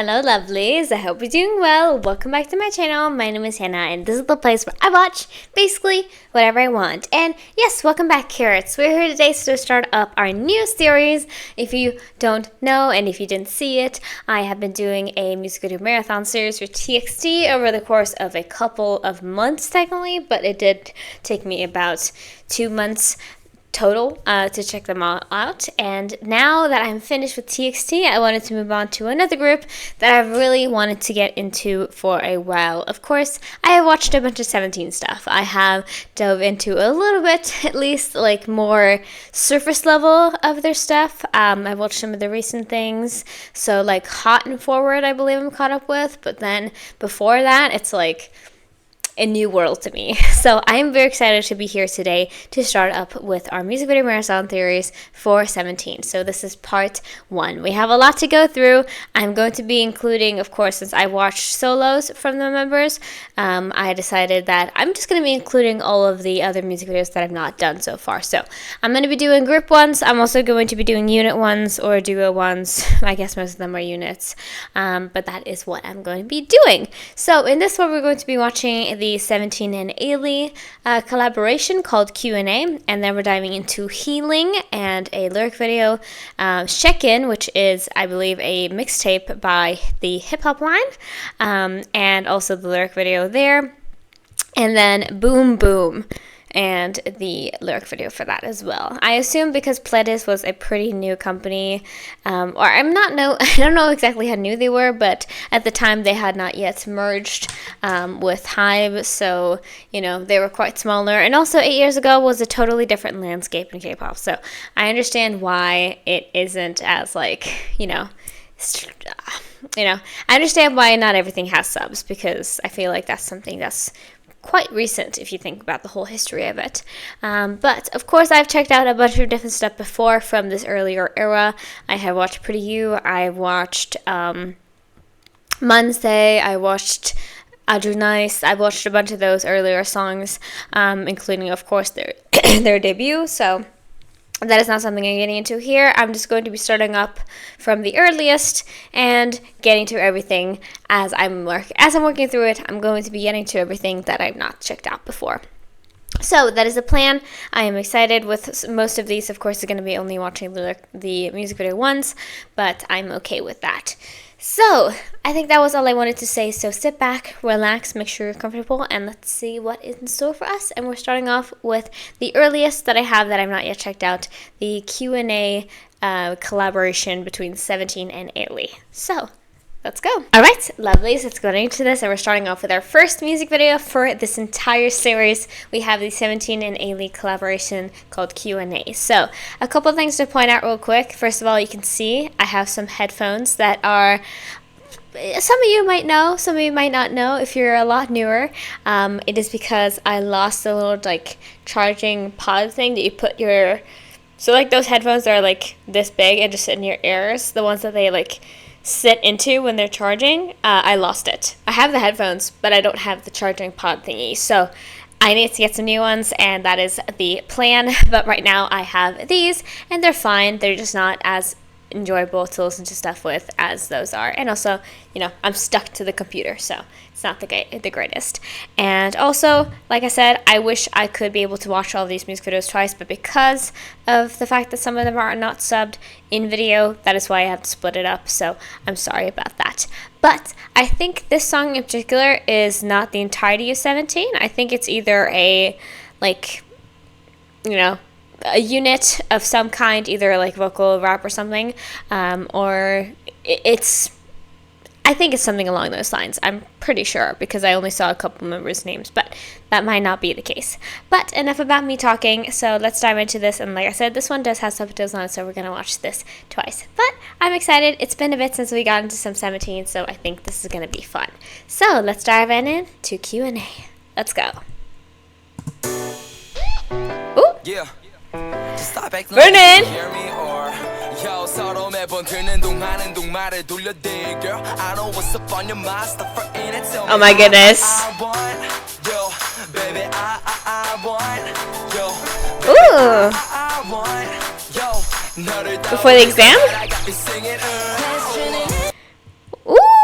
Hello lovelies, I hope you're doing well. Welcome back to my channel. My name is Hannah and this is the place where I watch basically whatever I want. And yes, welcome back carrots. We're here today to start up our new series. If you don't know and if you didn't see it, I have been doing a music video marathon series for TXT over the course of a couple of months technically, but it did take me about 2 months total to check them all out. And now that I'm finished with TXT, I wanted to move on to another group that I've really wanted to get into for a while. Of course, I have watched a bunch of 17 stuff. I have dove into a little bit, at least like more surface level of their stuff. I've watched some of the recent things, so like Hot and Forward I believe I'm caught up with, but then before that it's like a new world to me. So I'm very excited to be here today to start up with our music video marathon theories for 17. So this is part 1. We have a lot to go through. I'm going to be including, of course, since I watched solos from the members, I decided that I'm just going to be including all of the other music videos that I've not done so far. So I'm going to be doing group ones. I'm also going to be doing unit ones or duo ones. I guess most of them are units, but that is what I'm going to be doing. So in this one, we're going to be watching the 17 and Ailee collaboration called Q&A, and then we're diving into Healing and a lyric video, Check-In, which is, I believe, a mixtape by the Hip Hop Line, and also the lyric video there, and then Boom Boom and the lyric video for that as well. I assume because Pledis was a pretty new company, or I don't know exactly how new they were, but at the time they had not yet merged with Hive, so you know they were quite smaller. And also 8 years ago was a totally different landscape in K-pop, so I understand why it isn't as like I understand why not everything has subs, because I feel like that's something that's quite recent if you think about the whole history of it. But of course I've checked out a bunch of different stuff before from this earlier era. I have watched Pretty You, I watched Monse, I watched Aju Nice, I watched a bunch of those earlier songs, including of course their their debut, so that is not something I'm getting into here. I'm just going to be starting up from the earliest and getting to everything as I'm working through it. I'm going to be getting to everything that I've not checked out before. So that is the plan. I am excited with most of these. Of course, I'm going to be only watching the music video once, but I'm okay with that. So I think that was all I wanted to say. So sit back, relax, make sure you're comfortable, and let's see what is in store for us. And we're starting off with the earliest that I have that I've not yet checked out, the Q&A collaboration between 17 and Ailee. So let's go. All right, lovelies, let's go into this. And we're starting off with our first music video for this entire series. We have the 17 and Ailee collaboration called Q&A. So a couple things to point out real quick. First of all, you can see I have some headphones that are, some of you might know, some of you might not know if you're a lot newer. It is because I lost the little like charging pod thing that you put your, so like those headphones that are like this big and just sit in your ears, the ones that they like sit into when they're charging. I lost it. I have the headphones, but I don't have the charging pod thingy, so I need to get some new ones, and that is the plan. But right now I have these, and they're fine. They're just not as enjoyable to listen to stuff with as those are. And also, I'm stuck to the computer, so it's not the greatest. And also, like I said, I wish I could be able to watch all these music videos twice, but because of the fact that some of them are not subbed in video, that is why I have to split it up, so I'm sorry about that. But I think this song in particular is not the entirety of 17. I think it's either a, a unit of some kind, either like vocal, rap, or something, or I think it's something along those lines. I'm pretty sure because I only saw a couple members' names, but that might not be the case. But enough about me talking, so let's dive into this. And like I said, this one does have subtitles on it, so we're going to watch this twice. But I'm excited. It's been a bit since we got into some 17, so I think this is going to be fun. So let's dive into Q&A. Let's go. Ooh! Yeah. Burning! Oh my goodness. Ooh. Before the exam? Ooh.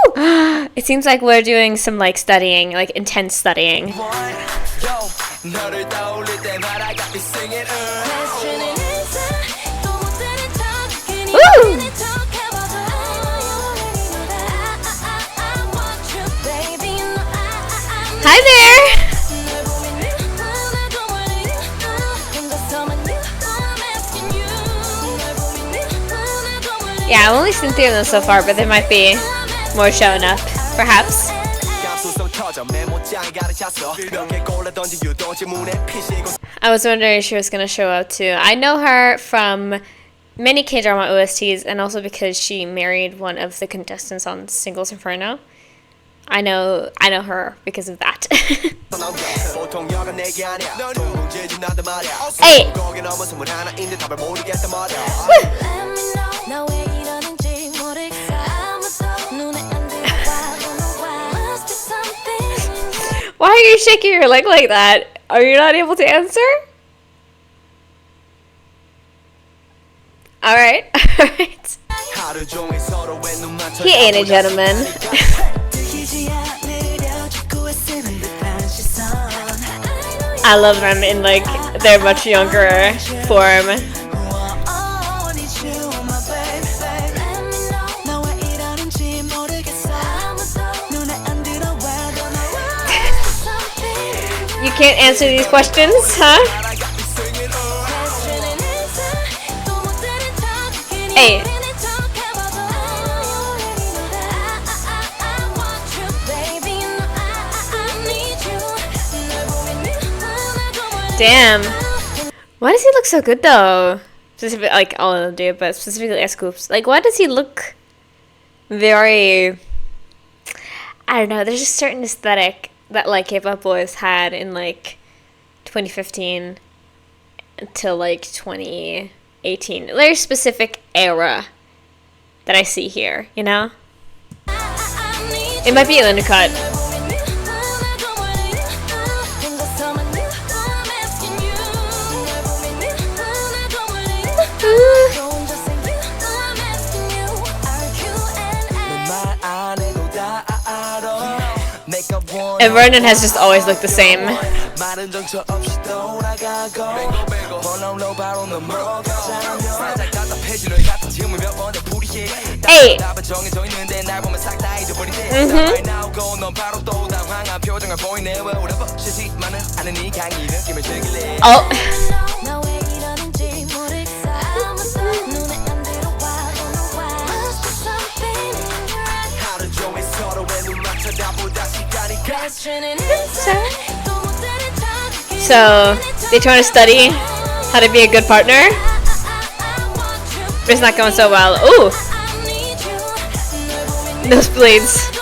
It seems like we're doing some like studying, like intense studying. Ooh! Hi there! Yeah, I've only seen 3 of them so far, but there might be more showing up, perhaps. I was wondering if she was gonna show up too. I know her from many K-drama OSTs, and also because she married one of the contestants on Singles Inferno. I know her because of that. Hey! Why are you shaking your leg like that? Are you not able to answer? Alright, alright. He ain't a gentleman. I love them in like their much younger form. You can't answer these questions, huh? Hey. Damn. Why does he look so good though? Specifically, like all of them do, but specifically S-Scoops. Like, why does he look very... I don't know, there's just certain aesthetic that like K-pop boys had in like 2015 until like 2018. Very specific era that I see here, you know? It might be an undercut. And Vernon has just always looked the same. Hey! Oh. So, they trying to study how to be a good partner? But it's not going so well. Ooh! Nosebleeds.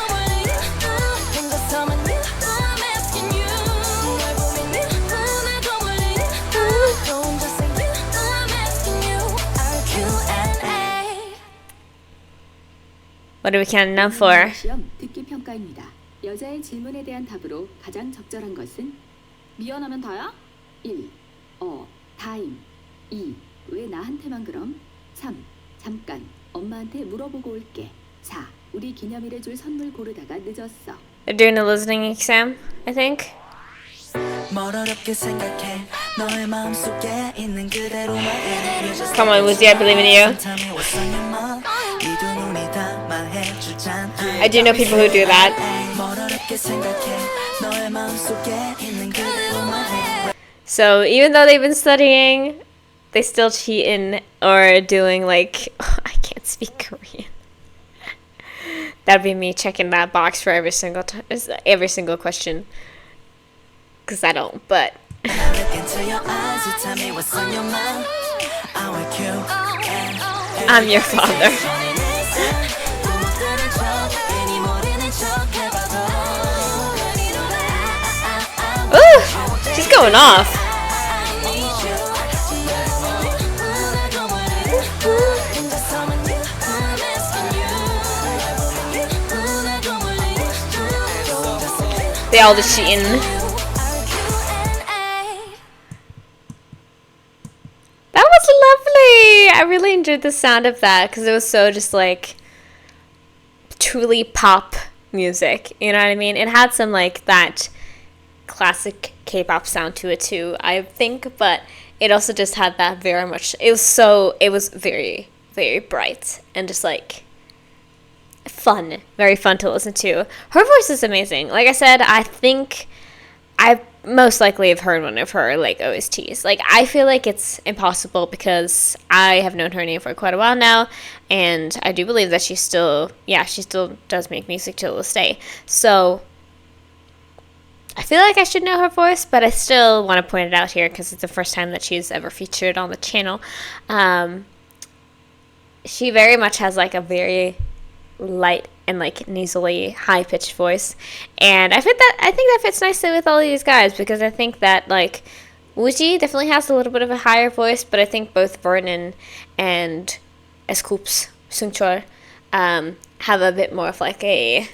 What are we counting down for? 듣기 평가입니다. 여자의 질문에 대한 답으로 가장 적절한 것은 미안하면 다야? 1. 다임. 2. 왜 나한테만 그럼? 3. 잠깐. 엄마한테 물어보고 올게. 4. 우리 기념일에 줄 선물 고르다가 늦었어. They're doing a listening exam, I think. Come on, Woozy, I believe in you. I do know people who do that. So even though they've been studying, they still cheat in or doing like I can't speak Korean. That'd be me checking that box for every single question. Cause I don't, but I'm your father. Ooh, she's going off. They all just cheating. That was lovely. I really enjoyed the sound of that because it was so just like truly pop music. You know what I mean? It had some like that classic K-pop sound to it too, I think, but it also just had that very much. It was very, very bright and just like fun, very fun to listen to. Her voice is amazing. Like I said, I think I most likely have heard one of her like OSTs. Like I feel like it's impossible because I have known her name for quite a while now, and I do believe that she still does make music till this day. So I feel like I should know her voice, but I still want to point it out here because it's the first time that she's ever featured on the channel. She very much has like a very light and like nasally high pitched voice, and I think that fits nicely with all of these guys, because I think that like Wooji definitely has a little bit of a higher voice, but I think both Vernon and Scoops Sungchul have a bit more of like a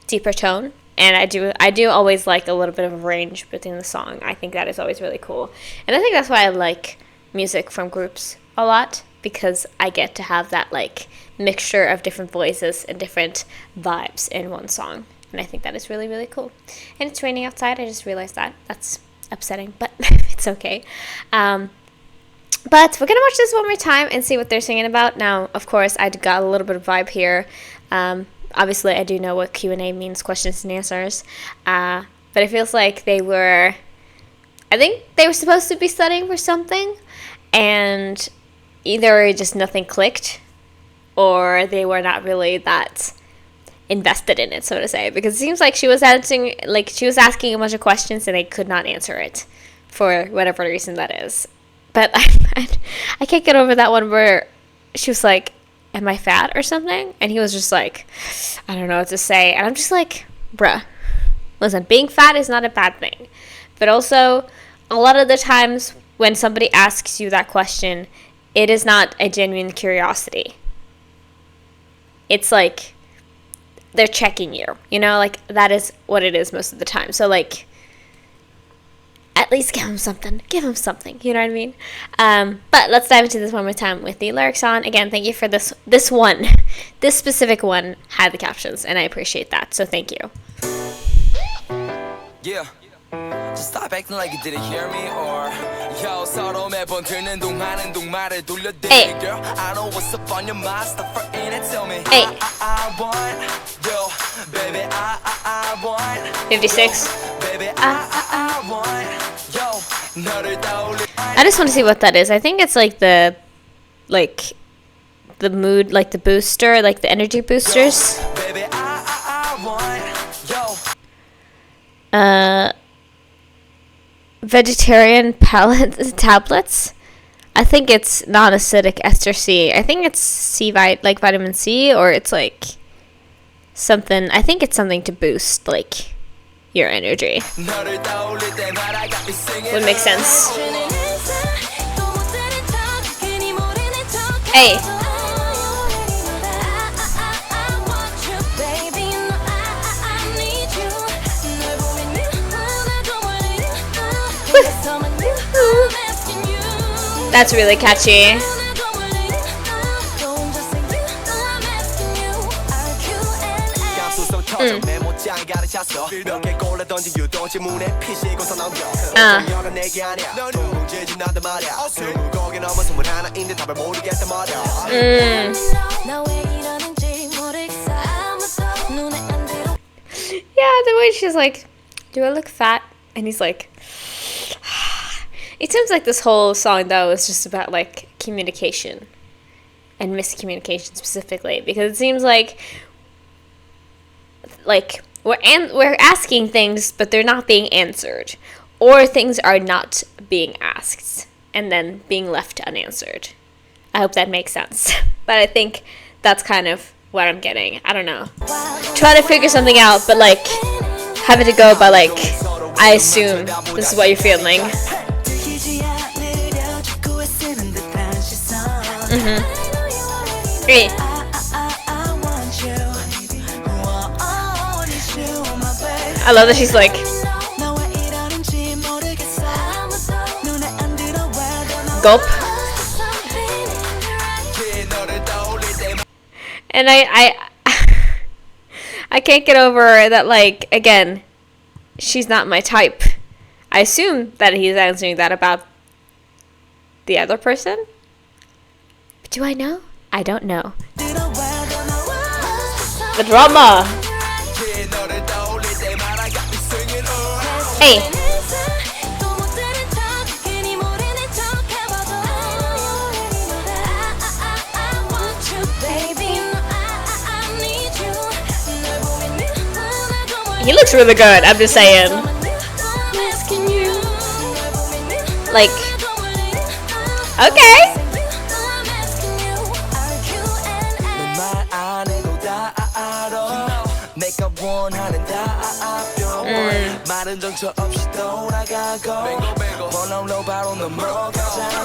deeper tone, and I do always like a little bit of a range within the song. I think that is always really cool, and I think that's why I like music from groups a lot, because I get to have that like mixture of different voices and different vibes in one song, and I think that is really, really cool. And it's raining outside. I just realized that's upsetting, but it's okay. But we're gonna watch this one more time and see what they're singing about. Now, of course, I got a little bit of vibe here. Obviously, I do know what Q&A means, questions and answers, but it feels like I think they were supposed to be studying for something, and either just nothing clicked, or they were not really that invested in it, so to say, because it seems like she was asking a bunch of questions and they could not answer it for whatever reason that is. But I can't get over that one where she was like, "Am I fat or something?" And he was just like, "I don't know what to say." And I'm just like, bruh, listen, being fat is not a bad thing, but also a lot of the times when somebody asks you that question, it is not a genuine curiosity. It's like they're checking you, you know, like that is what it is most of the time. So like, at least give them something, you know what I mean? But let's dive into this one more time with the lyrics on. Again, thank you for this specific one had the captions, and I appreciate that, so thank you. Yeah. Just stop acting like you didn't hear me, or yo, 서로 매번 듣는 둥 하는 둥 말을 돌려대. Girl, I know what's up on your mind. Stop for in and tell me. I want, yo, baby, I want. 56. Baby, I want, yo, 너를 떠올리. I just want to see what that is. I think it's like the mood, like the booster, like the energy boosters. Baby, I want, yo. Vegetarian tablets. I think it's non-acidic ester C. I think it's like vitamin C, or it's like something. I think it's something to boost like your energy. Would make sense. Hey. That's really catchy. Yeah, the way she's like, "Do I look fat?" And he's like, it seems like this whole song, though, is just about, like, communication. And miscommunication, specifically. Because it seems like we're asking things, but they're not being answered. Or things are not being asked, and then being left unanswered. I hope that makes sense. But I think that's kind of what I'm getting. I don't know. Try to figure something out, but, like, having to go by, like, I assume this is what you're feeling. Great. I love that she's like, gulp. And I I can't get over that, like, again, she's not my type. I assume that he's answering that about the other person. But do I know? I don't know. The drama. Hey. He looks really good, I'm just saying. Like, okay.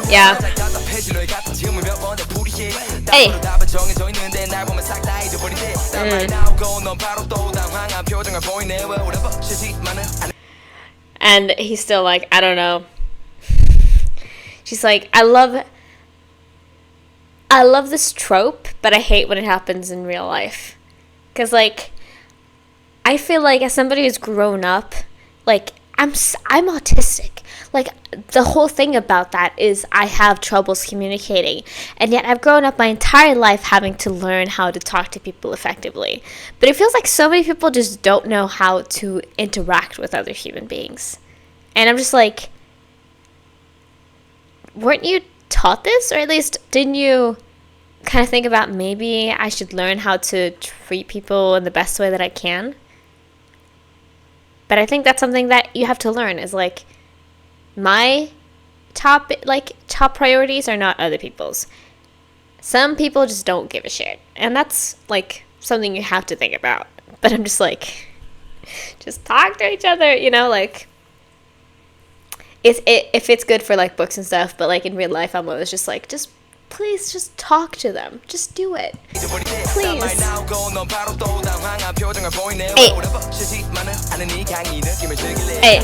Yeah. Hey. And he's still like, I don't know. She's like, I love this trope, but I hate when it happens in real life. Because, like, I feel like as somebody who's grown up, like, I'm autistic. Like, the whole thing about that is I have troubles communicating. And yet I've grown up my entire life having to learn how to talk to people effectively. But it feels like so many people just don't know how to interact with other human beings. And I'm just like, weren't you taught this? Or at least didn't you kind of think about maybe I should learn how to treat people in the best way that I can? But I think that's something that you have to learn, is like, my top priorities are not other people's. Some people just don't give a shit, and that's like something you have to think about. But I'm just like, just talk to each other, you know, like, if it's good for like books and stuff, but like in real life I'm always just like, just please just talk to them, just do it, please. Hey.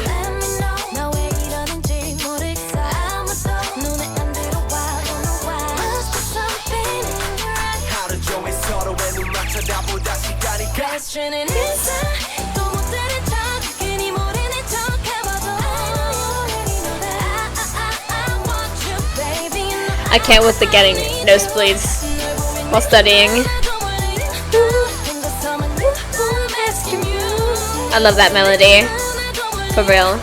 I can't with the getting nosebleeds while studying. I love that melody. For real.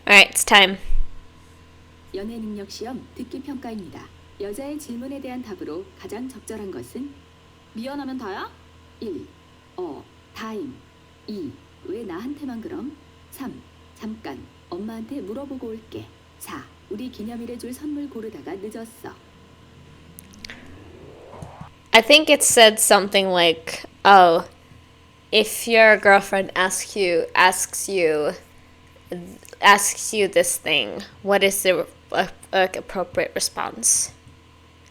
Alright, it's time. 연애 능력 시험 듣기 평가입니다. 여자의 질문에 대한 답으로 가장 적절한 것은 미안하면 다야? 1. 다임. 2. 왜 나한테만 그럼? 3. 잠깐 엄마한테 물어보고 올게. 4. 우리 기념일에 줄 선물 고르다가 늦었어. I think it said something like, oh, if your girlfriend asks you this thing, what is the appropriate response?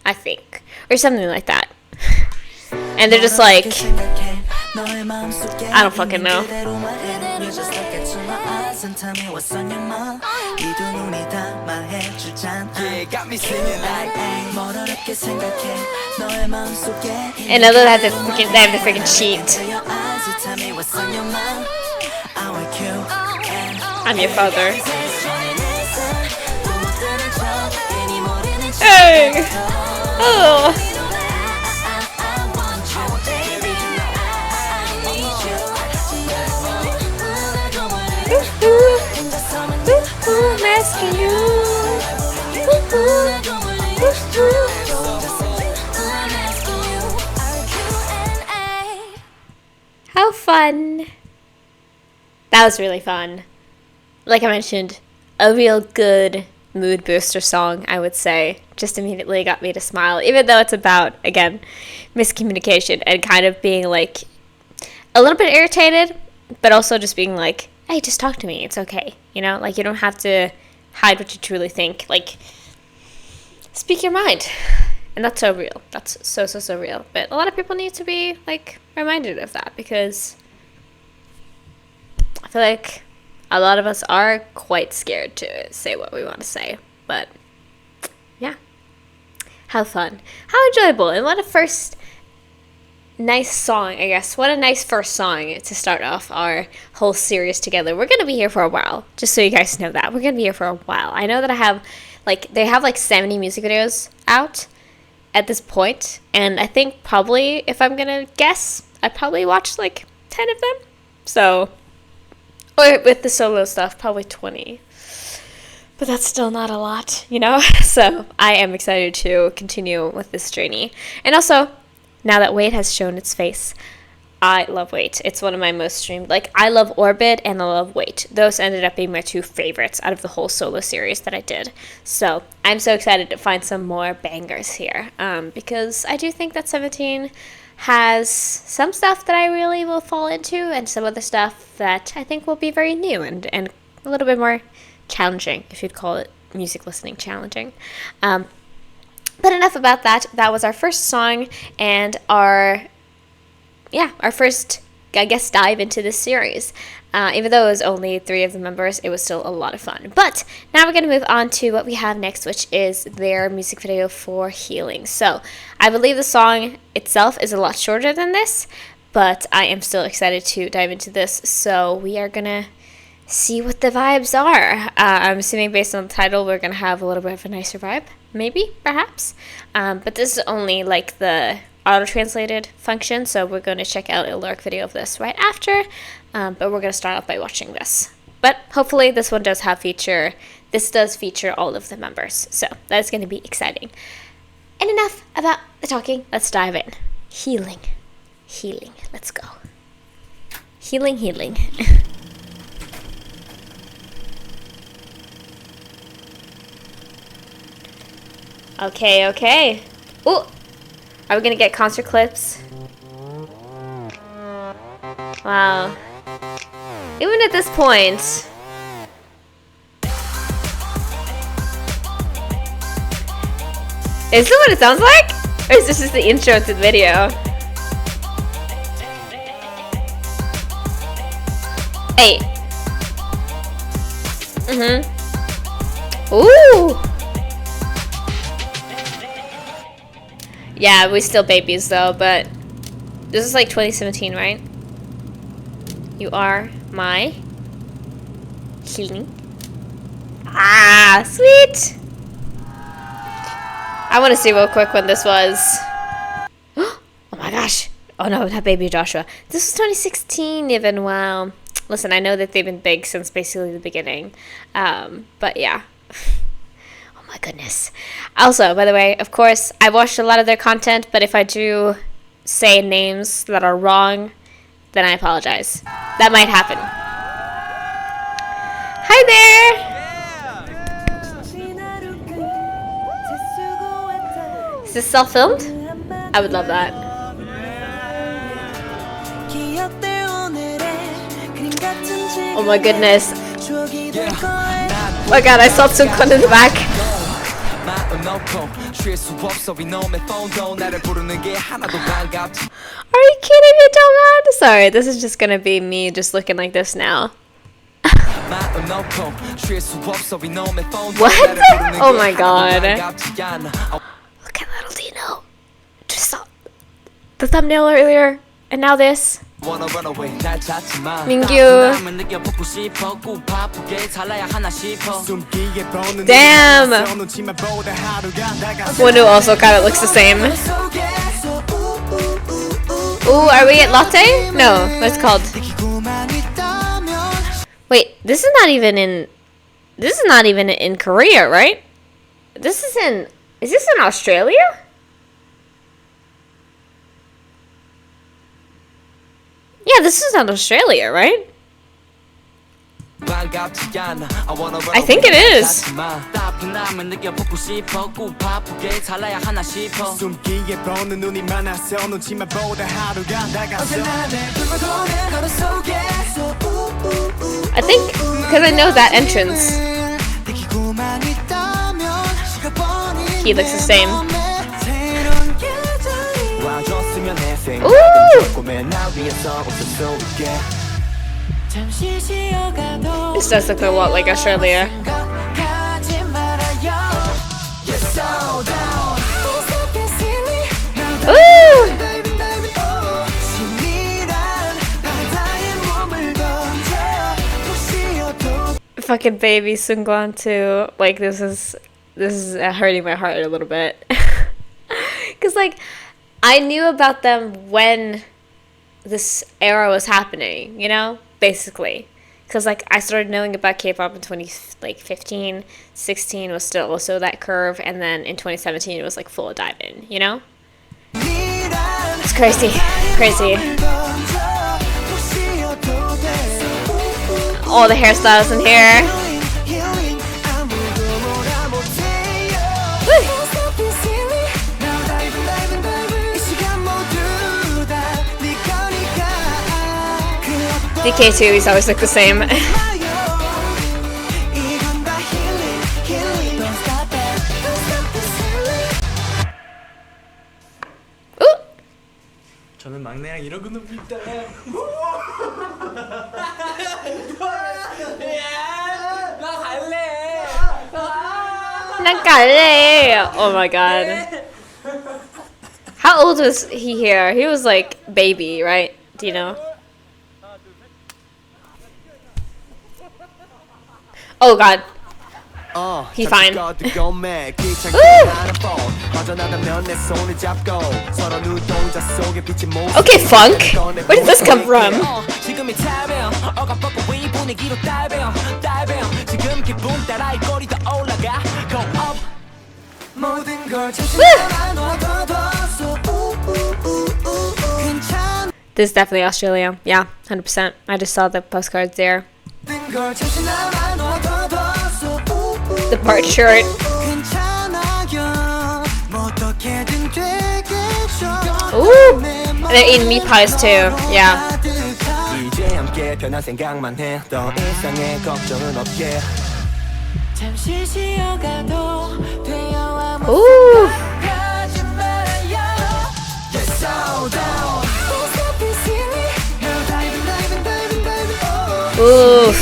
I think, or something like that. And they're just like, I don't fucking know. And other than they have to freaking cheat. I'm your father. Hey! Oh! I'm asking you. How fun. That was really fun. Like I mentioned, a real good mood booster song, I would say. Just immediately got me to smile, even though it's about, again, miscommunication and kind of being like a little bit irritated, but also just being like, hey, just talk to me, it's okay, you know, like, you don't have to hide what you truly think, like, speak your mind. And that's so real. That's so real. But a lot of people need to be, like, reminded of that, because I feel like a lot of us are quite scared to say what we want to say. But yeah, how fun, how enjoyable, and what a first nice song, I guess. What a nice first song to start off our whole series together. We're going to be here for a while, just so you guys know that. We're going to be here for a while. I know that I have, they have 70 music videos out at this point, and I think probably, if I'm going to guess, I probably watched 10 of them. So, or with the solo stuff, probably 20. But that's still not a lot, you know? So, I am excited to continue with this journey. And also, now that Wait has shown its face, I love Wait. It's one of my most streamed. I love Orbit and I love Wait. Those ended up being my two favorites out of the whole solo series that I did. So I'm so excited to find some more bangers here. Because I do think that 17 has some stuff that I really will fall into and some other stuff that I think will be very new and a little bit more challenging, if you'd call it music listening challenging. But enough about that. That was our first song and our first, I guess, dive into this series. Even though it was only 3 of the members, it was still a lot of fun. But now we're going to move on to what we have next, which is their music video for Healing. So I believe the song itself is a lot shorter than this, but I am still excited to dive into this. So we are going to see what the vibes are. I'm assuming based on the title, we're going to have a little bit of a nicer vibe. Maybe, perhaps. But this is only the auto-translated function, so we're going to check out a lyric video of this right after. But we're going to start off by watching this. But hopefully this one does feature all of the members. So that is going to be exciting. And enough about the talking. Let's dive in. Healing. Healing. Let's go. Healing, healing. Okay. Ooh! Are we gonna get concert clips? Wow. Even at this point... Is this what it sounds like? Or is this just the intro to the video? Hey. Ooh! Yeah, we're still babies though, but this is 2017, right? You are my healing. Ah, sweet! I want to see real quick when this was. Oh my gosh. Oh no, not Baby Joshua. This was 2016 even, wow. Listen, I know that they've been big since basically the beginning. But yeah. My goodness. Also, by the way, of course, I watched a lot of their content, but if I do say names that are wrong, then I apologize. That might happen. Hi there! Is this self-filmed? I would love that. Oh my goodness. Oh my god, I saw Tsunkun in the back. Are you kidding me, Donghan? Sorry, this is just gonna be me just looking like this now. What? Oh my god. Look at little Dino. Just saw the thumbnail earlier, and now this. Mingyu. Damn! Wonu also kind of looks the same. Ooh, are we at Latte? No, what's it called? Wait, this is not even in Korea, right? Is this in Australia? Yeah, this is in Australia, right? I think it is. I think because I know that entrance. He looks the same. Ooh! This does look a lot like Australia. fucking baby Sungwon too. Like this is hurting my heart a little bit. Cause like I knew about them when this era was happening, you know, basically. Cause like I started knowing about K-pop in 2015, 16 was still also that curve, and then in 2017 it was like full dive in, you know. It's crazy, crazy. All the hairstyles in here. DK2, he's always look the same. Ooh. 저는 막내랑 이러고 놉니다. 나 갈래. 난 갈래. Oh my god. How old was he here? He was like baby, right? Do you know? Oh god. He's fine. Okay, funk. Where did this come from? This is definitely Australia. Yeah, 100%. I just saw the postcards there. The part shirt. Ooh! And they're eating meat pies too. Yeah. Ooh! Ooh!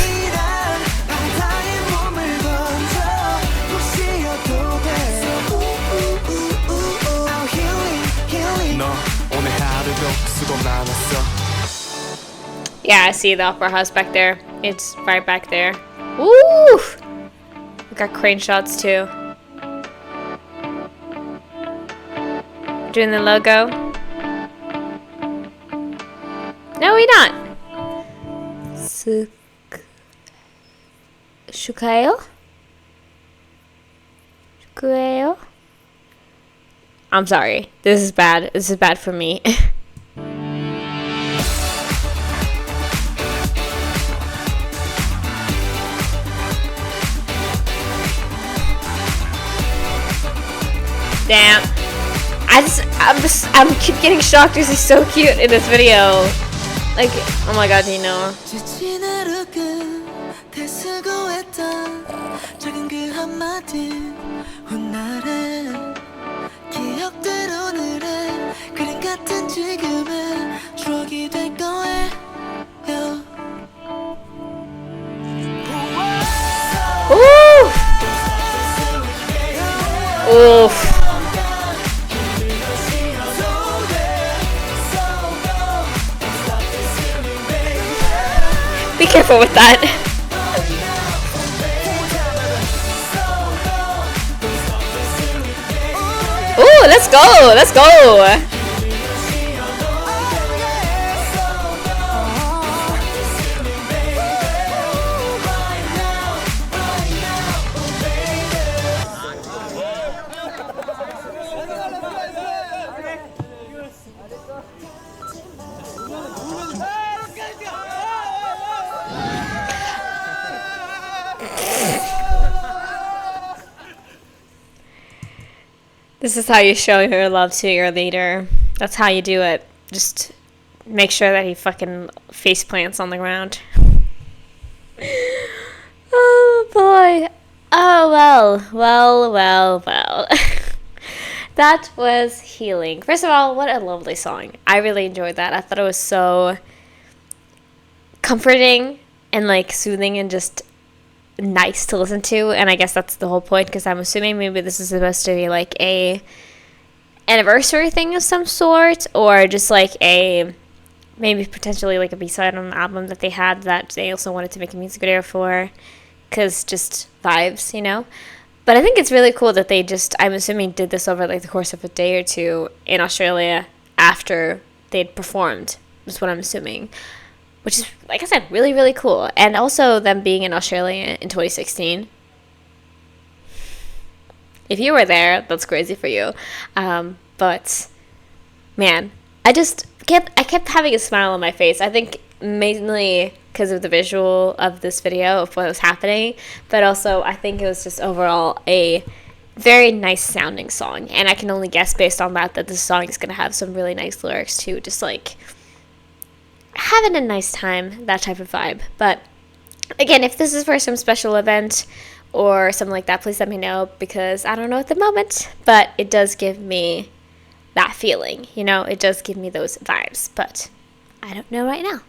Yeah, I see the opera house back there. It's right back there. Ooh! We got crane shots too. Doing the logo. No, we're not. Shukayo? Shukayo? I'm sorry. This is bad. This is bad for me. Damn. I'm keep getting shocked because he's so cute in this video. Like, oh my god, do you know? Ooh! Oof. Be careful with that. Ooh, let's go! Let's go! This is how you show your love to your leader. That's how you do it. Just make sure that he fucking face plants on the ground. Oh boy. Oh well. That was Healing. First of all, what a lovely song. I really enjoyed that. I thought it was so comforting and like soothing and just nice to listen to, and I guess that's the whole point, because I'm assuming maybe this is supposed to be like a anniversary thing of some sort, or just like a maybe potentially like a B-side on an album that they had that they also wanted to make a music video for. because just vibes, you know. But I think it's really cool that they just, I'm assuming, did this over like the course of a day or two in Australia after they'd performed, is what I'm assuming. Which is, like I said, really, really cool. And also them being in Australia in 2016. If you were there, that's crazy for you. But, man, I kept having a smile on my face. I think mainly because of the visual of this video of what was happening. But also, I think it was just overall a very nice sounding song. And I can only guess based on that this song is going to have some really nice lyrics too. Just like having a nice time, that type of vibe. But again, if this is for some special event or something like that, please let me know, because I don't know at the moment, but it does give me that feeling, you know, it does give me those vibes, but I don't know right now.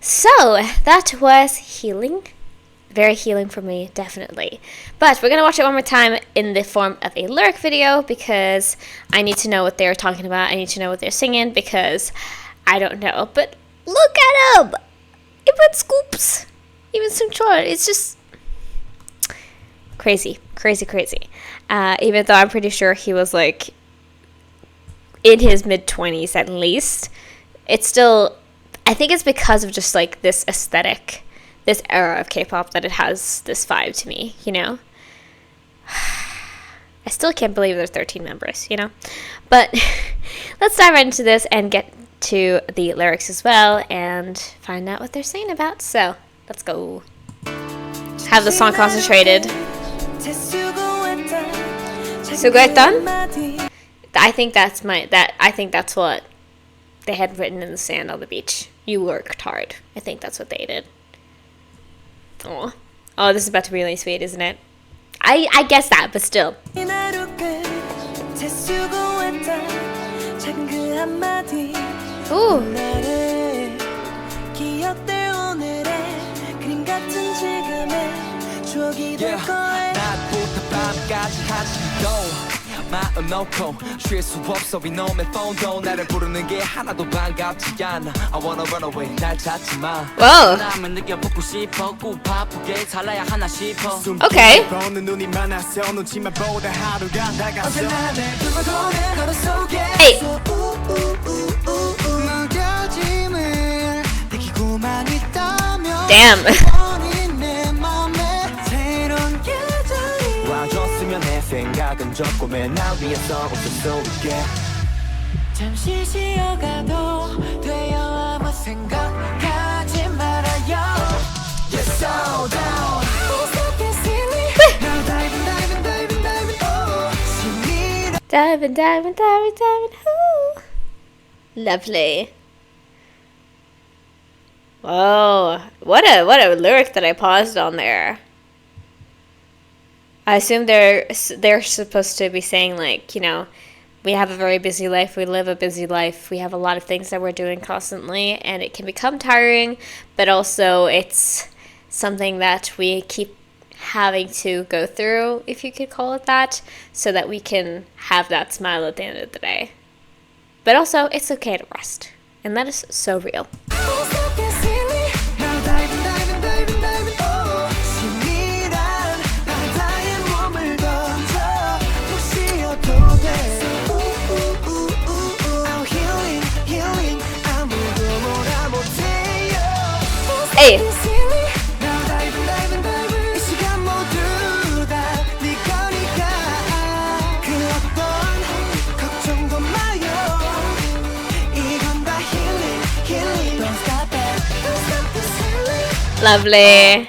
So that was healing, very healing for me, definitely. But we're gonna watch it one more time in the form of a lyric video, because I need to know what they're talking about. I need to know what they're singing, because I don't know. But look at him! Even Scoops! Even Sungchon! It's just crazy. Crazy, crazy. Even though I'm pretty sure he was like in his mid-20s at least, it's still, I think it's because of just like this aesthetic, this era of K-pop, that it has this vibe to me, you know? I still can't believe there's 13 members, you know? But let's dive right into this and get to the lyrics as well and find out what they're saying about. So let's go. Have the song concentrated. 수고했던? I think that's what they had written in the sand on the beach. You worked hard. I think that's what they did. Oh, this is about to be really sweet, isn't it? I guess that, but still. Ooh. 마음 놓고 쉴 수 없어 이놈의 폰도 나를 부르는 게 하나도 반갑지 않아 I wanna run away 날 찾지 마 남을 느껴보고 싶어 꼭 바쁘게 살아야 하나 싶어 Okay. Hey. Damn. 생각은 적고 맨날 위에서 웃을 수 있게 잠시 쉬어가도 돼요 아무 생각하지 말아요 You're so down Diving, diving, diving, diving, ooh. Lovely. Whoa, what a lyric that I paused on there. I assume they're supposed to be saying, like, you know, we have a very busy life, we live a busy life, we have a lot of things that we're doing constantly, and it can become tiring, but also it's something that we keep having to go through, if you could call it that, so that we can have that smile at the end of the day. But also, it's okay to rest, and that is so real. Hey. Lovely. Hey.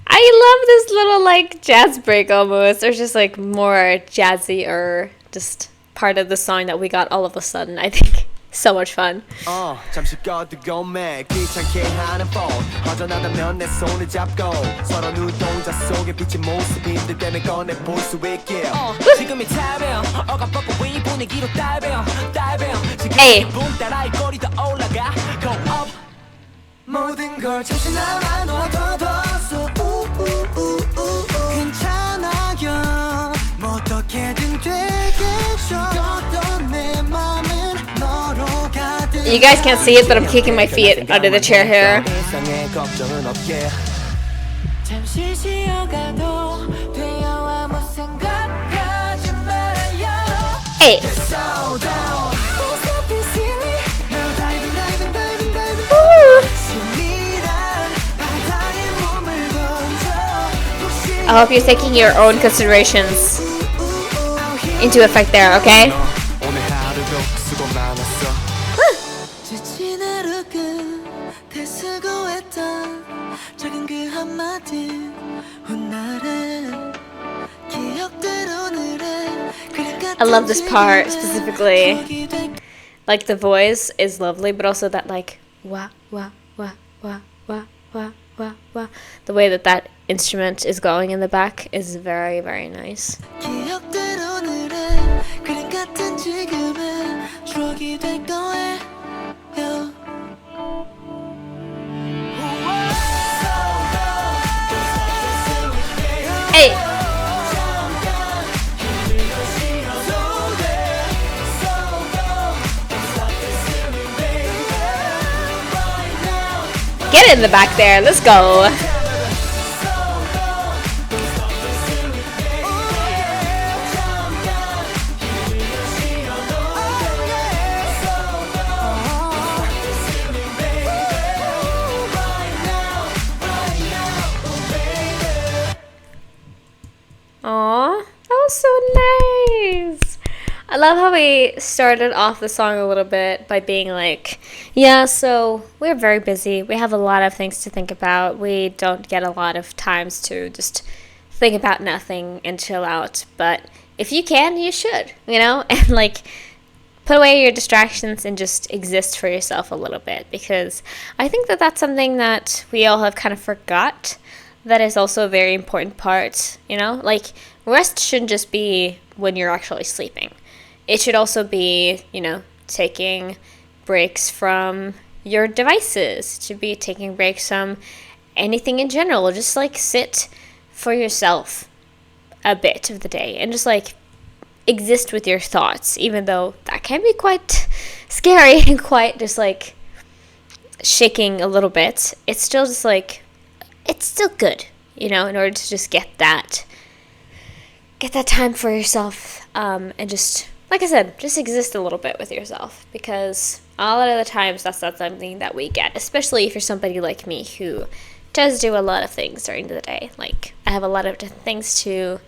I love this little like jazz break almost, or just like more jazzy or just part of the song that we got all of a sudden. I think so much fun. 잠시 꺼두고매 귀찮게 하는 폰 허전하다면 내 손을 잡고 서로 눈동자 속에 비친 모습이 힘들 때면 꺼내 볼 수 있게 지금이 타이밍 억압받고 이 분위기로 다이빙 지금 기분 따라 이 꼬리 더 올라가 Go up 모든 걸 잠시나마 놓아둬서 괜찮아요 뭐 어떻게든 되겠죠 어떤 내 맘은 너로 가득 You guys can't see it, but I'm kicking my feet under the chair here. Hey. I hope you're taking your own considerations into effect there, okay? I love this part specifically. Like the voice is lovely, but also that like wah wah wah wah wah wah wah wah. The way that that instrument is going in the back is very, very nice. Hey. Get in the back there. Let's go. Aw, that was so nice. I love how we started off the song a little bit by being like, yeah, so we're very busy. We have a lot of things to think about. We don't get a lot of times to just think about nothing and chill out. But if you can, you should, you know? And like, put away your distractions and just exist for yourself a little bit. Because I think that that's something that we all have kind of forgot. That is also a very important part, you know? Like, rest shouldn't just be when you're actually sleeping. It should also be, you know, taking breaks from your devices. It should be taking breaks from anything in general. Just, like, sit for yourself a bit of the day and just, like, exist with your thoughts, even though that can be quite scary and quite just, like, shaking a little bit. It's still just, like, it's still good, you know, in order to just get that time for yourself, and just, like I said, just exist a little bit with yourself, because a lot of the times that's not something that we get, especially if you're somebody like me who does do a lot of things during the day. Like, I have a lot of different things to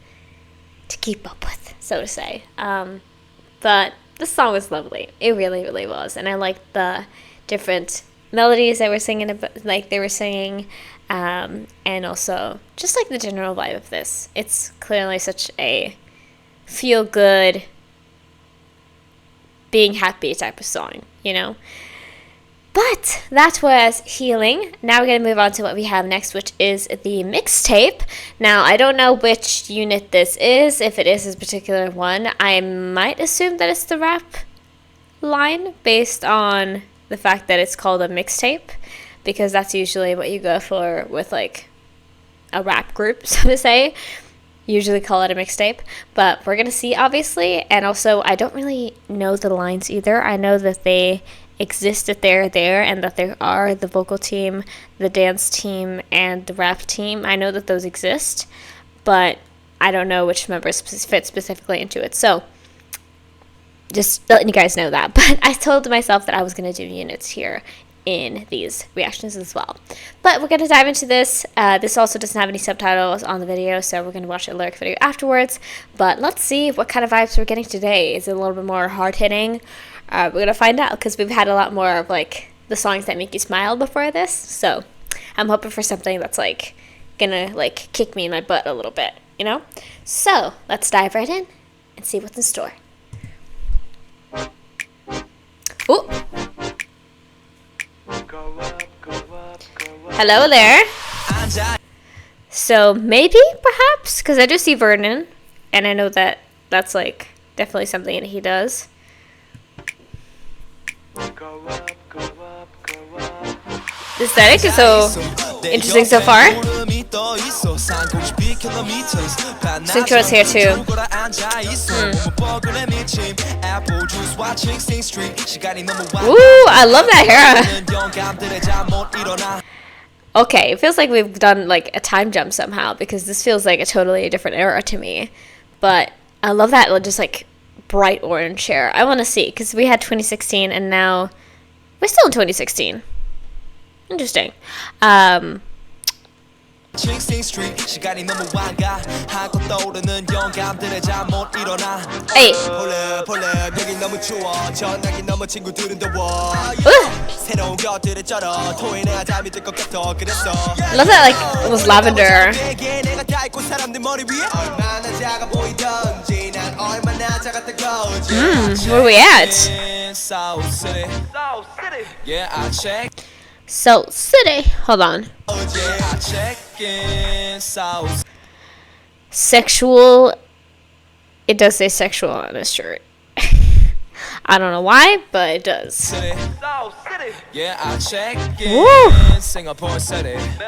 keep up with, so to say. But the song was lovely. It really, really was, and I liked the different melodies that were singing, like they were singing. And also just like the general vibe of this. It's clearly such a feel good, being happy type of song, you know? But that was Healing. Now we're going to move on to what we have next, which is the Mixtape. Now, I don't know which unit this is, if it is this particular one. I might assume that it's the rap line based on the fact that it's called a mixtape, because that's usually what you go for with like a rap group, so to say. Usually call it a mixtape, but we're gonna see, obviously. And also, I don't really know the lines either. I know that they exist, that they're there, and that there are the vocal team, the dance team, and the rap team. I know that those exist, but I don't know which members fit specifically into it. So just letting you guys know that. But I told myself that I was gonna do units here in these reactions as well. But we're going to dive into this. This also doesn't have any subtitles on the video, so we're going to watch a lyric video afterwards. But let's see what kind of vibes we're getting today. Is it a little bit more hard-hitting? We're going to find out, because we've had a lot more of like the songs that make you smile before this. So I'm hoping for something that's like gonna like kick me in my butt a little bit, you know? So let's dive right in and see what's in store. Ooh. Hello there. So maybe, perhaps, because I do see Vernon, and I know that that's like definitely something that he does. The aesthetic is so interesting so far. Synchro's here too. Ooh, I love that hair. Okay, it feels like we've done like a time jump somehow because this feels like a totally different era to me. But I love that just like bright orange hair. I want to see because we had 2016 and now we're still in 2016. Interesting. Hey. Love that, like, it was lavender. Where are we at? Soul City. Hold on. Sexual. It does say sexual on his shirt. I don't know why, but it does. Woo!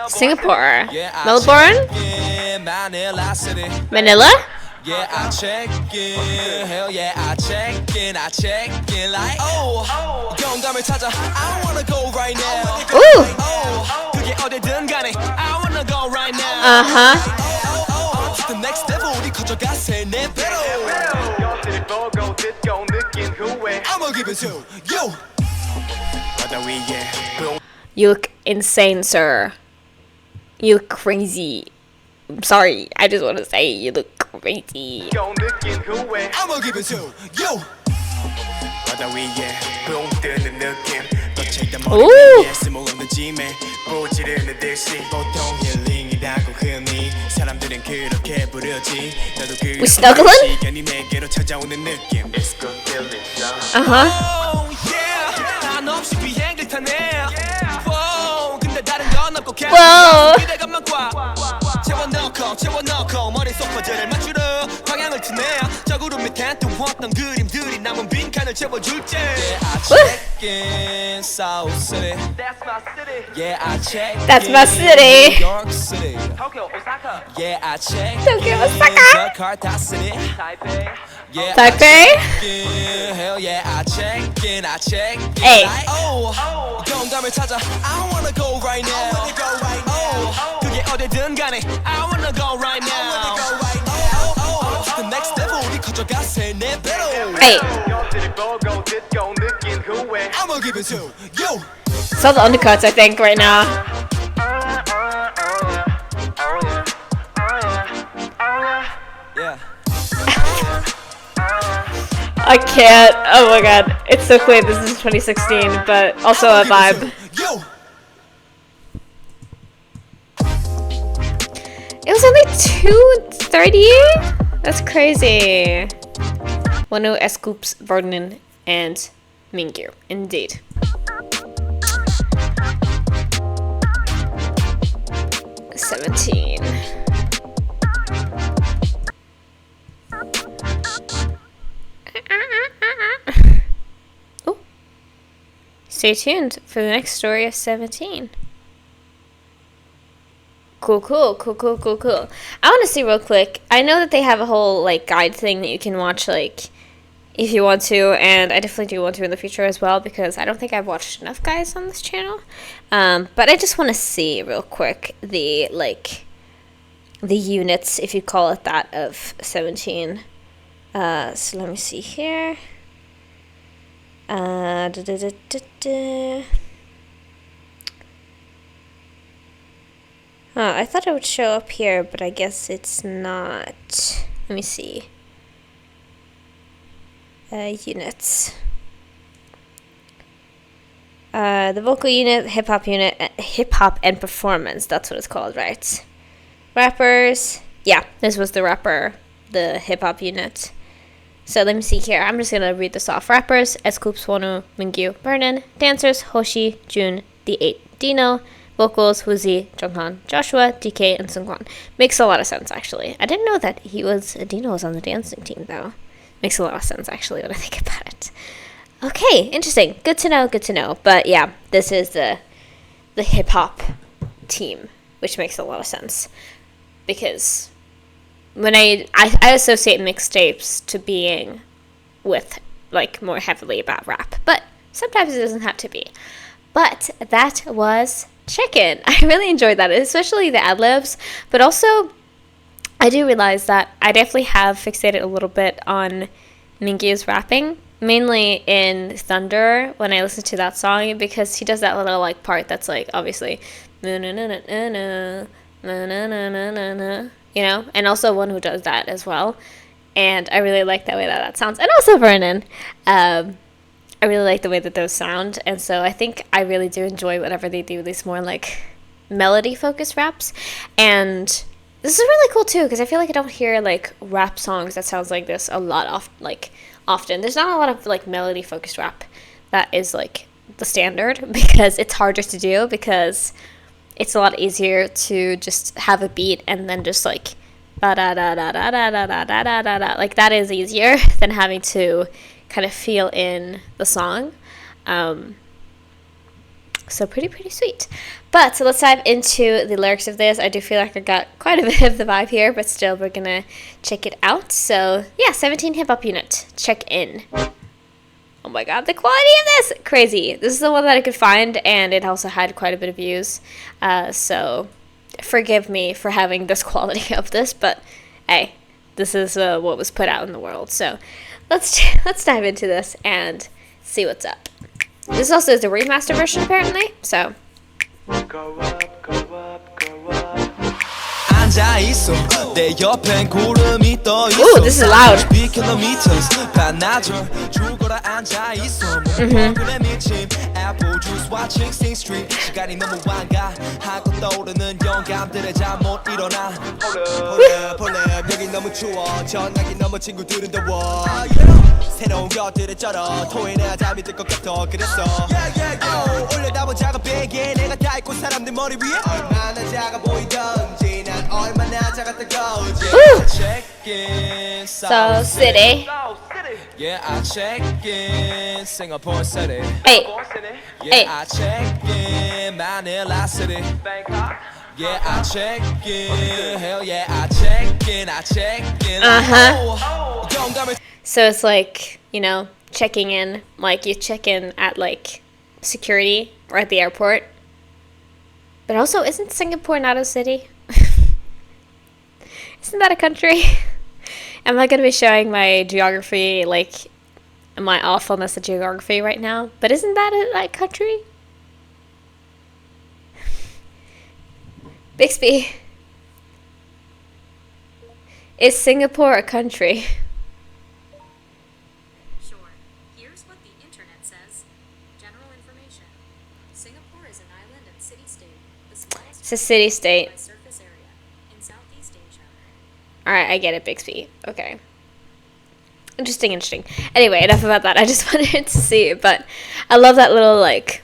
Singapore. Melbourne? Manila? Yeah, I check in. Hell yeah, I check in. I check in like 영감을 찾아. I wanna go right now. Ooh. 그게 어디든 간에 I wanna go right now. The next level 우리 커져가세 내 배로. I'ma give it to you. You look insane, sir. You look crazy. I'm sorry, I just want to say you look crazy. I'ma give it to you. Ooh. We snuggling? Whoa. 채워넣고 머릿속 퍼즐을 맞추려 방향을 트내 적으로 밑에 뜨웠던 그림들이 남은 빈칸을 채워줄게. Yeah, I check in South City. That's my city. Yeah, I check. That's my city. New York City. Tokyo, Osaka. Yeah, I check. Tokyo, Osaka. Jakarta City. Taipei. Yeah, Taipei. Hell yeah, I check in. I check in. Hey. 영감을 찾아. I wanna go right now. 그게 어디든 간에 I wanna go right now. The next level 우리 커져가세 내 배로. Hey. I'ma give it to you. It's all the undercuts, I think, right now. Yeah. I can't. Oh my god. It's so clear this is 2016, but also a vibe. It was only 2:30? That's crazy. Wonu, Scoops, Vernon, and Mingyu. Indeed. $17. Oh. Stay tuned for the next story of 17. Cool. I want to see real quick. I know that they have a whole like guide thing that you can watch like if you want to, and I definitely do want to in the future as well because I don't think I've watched enough guys on this channel. But I just want to see real quick the units, if you call it that, of 17. So let me see here. I thought it would show up here, but I guess it's not. Let me see. Units. The vocal unit, hip hop and performance. That's what it's called, right? Rappers. Yeah, this was the rapper, the hip hop unit. So let me see here. I'm just gonna read this off. Rappers: Scoops, Wonu, Mingyu, Vernon. Dancers: Hoshi, Jun, D8, Dino. Vocals: Woozi, Jonghan, Joshua, DK, and Seungkwan. Makes a lot of sense, actually. I didn't know that Dino was on the dancing team, though. Makes a lot of sense, actually, when I think about it. Okay, interesting. Good to know. But yeah, this is the hip-hop team, which makes a lot of sense. Because when I associate mixtapes to being with like more heavily about rap, but sometimes it doesn't have to be. But that was Chicken. I really enjoyed that, especially the ad-libs, but also I do realize that I definitely have fixated a little bit on Mingyu's rapping, mainly in Thunder when I listen to that song, because he does that little like part that's like obviously you know, and also one who does that as well, and I really like the way that sounds. And also Vernon, I really like the way that those sound, and so I think I really do enjoy whenever they do these more like melody focused raps. And this is really cool too, because I feel like I don't hear like rap songs that sounds like this a lot often. There's not a lot of like melody focused rap that is like the standard, because it's harder to do, because it's a lot easier to just have a beat and then just like da da da da da da da da da da da. Like that is easier than having to kind of feel in the song. So pretty sweet. But so let's dive into the lyrics of this. I do feel like I got quite a bit of the vibe here, but still we're gonna check it out. So yeah, 17 hip hop unit. Check in. Oh my god, the quality of this! Crazy. This is the one that I could find, and it also had quite a bit of views. So forgive me for having this quality of this, but hey, this is what was put out in the world. So let's dive into this and see what's up. This also is the remaster version apparently, so. Go up, go up, go up. 앉아있어 내 옆엔 구름이 떠있어. Ooh, this is loud. kilometers 반나절 죽어라 앉아있어 그래 미침 apple juice watching Sing Street 시간이 너무 완가하고 떠오르는 영감들의 잠 못 일어나 폴레 여기 너무 추워 전화기 넘어 친구들은 더워 새로운 것들에 쩔어 토해내야 잠이 들 것 같아 그랬어 올려다본 작은 베개에 내가 다 있고 사람들 머리 위에 얼마나 작아 보이던지 난 얼마나 작았던 거지 check in So city. Yeah, I check in Singapore City. Hey. Yeah, I check in Manila City. Bangkok. Yeah, I check in. Hell yeah, I check in. I check in. So it's like, you know, checking in, like you check in at like security or at the airport. But also, isn't Singapore not a city? Isn't that a country? Am I going to be showing my geography, like, my awfulness of geography right now? But isn't that a country? Bixby. Is Singapore a country? Sure. Here's what the internet says. General information. Singapore is an island and city-state. The smallest It's a city-state. by surface area in Southeast Asia. Alright, I get it, Bixby. Okay. Interesting. Anyway, enough about that. I just wanted to see it, but I love that little, like,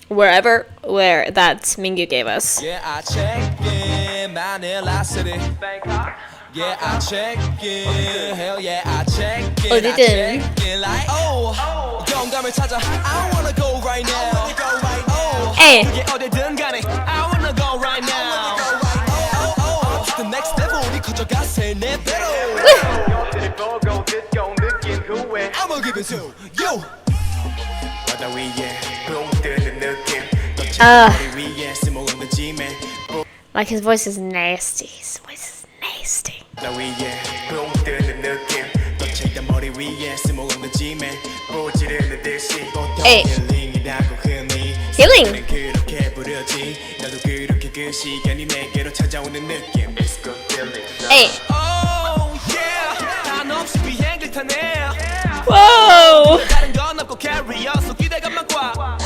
where that Mingyu gave us. Yeah, I check in Manila City. Bangkok. Yeah, I check in. Hell yeah, I check in. I check in like 영감을 찾아. I wanna go right now. Hey. 어디든 간에. I wanna go right now. The next level 우리 커져가세 내 배로. I'ma give it to you. 바다 위에 붕 뜨는 느낌. 머리 위에 스모는 거지매. Like, his voice is nasty. His voice is nasty. 바다 위에 붕 뜨는 느낌. 덧칠단 머리 위에 스모는 거지매. 보지르는 듯이 보통 Hey. 힐링이라고 흔히 Healing. 그렇게 부르지. 나도 그렇게 그 시간이 내게로 찾아오는 느낌. It's good feeling. Hey. Oh yeah. 한없이 비행기를 타네. Whoa. 다른 건 없고 carrier 속 기대감만 꽉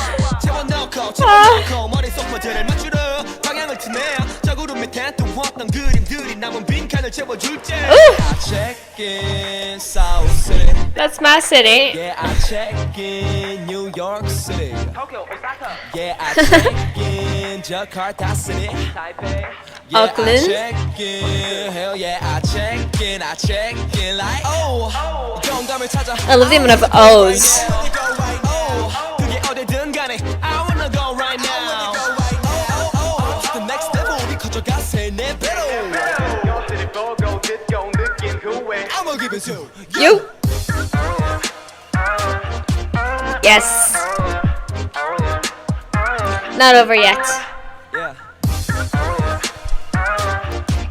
채워넣고 머릿속 퍼즐을 맞추려 방향을 트네 저 구름 밑에 또 어떤 그림들이 남은 빈칸을 채워줄게 I check in South City. That's my city. Yeah, I check in New York City. Tokyo, Osaka. Yeah, I check in Jakarta City. Taipei. Yeah, Auckland. I check in. Hell yeah, I check in. I check in like 영감을 찾아. I love the amount of O's. 그게 어디든 간에 I wanna go right now. The next level 우리 커져가세 내 배로. You. Yes. Not over yet.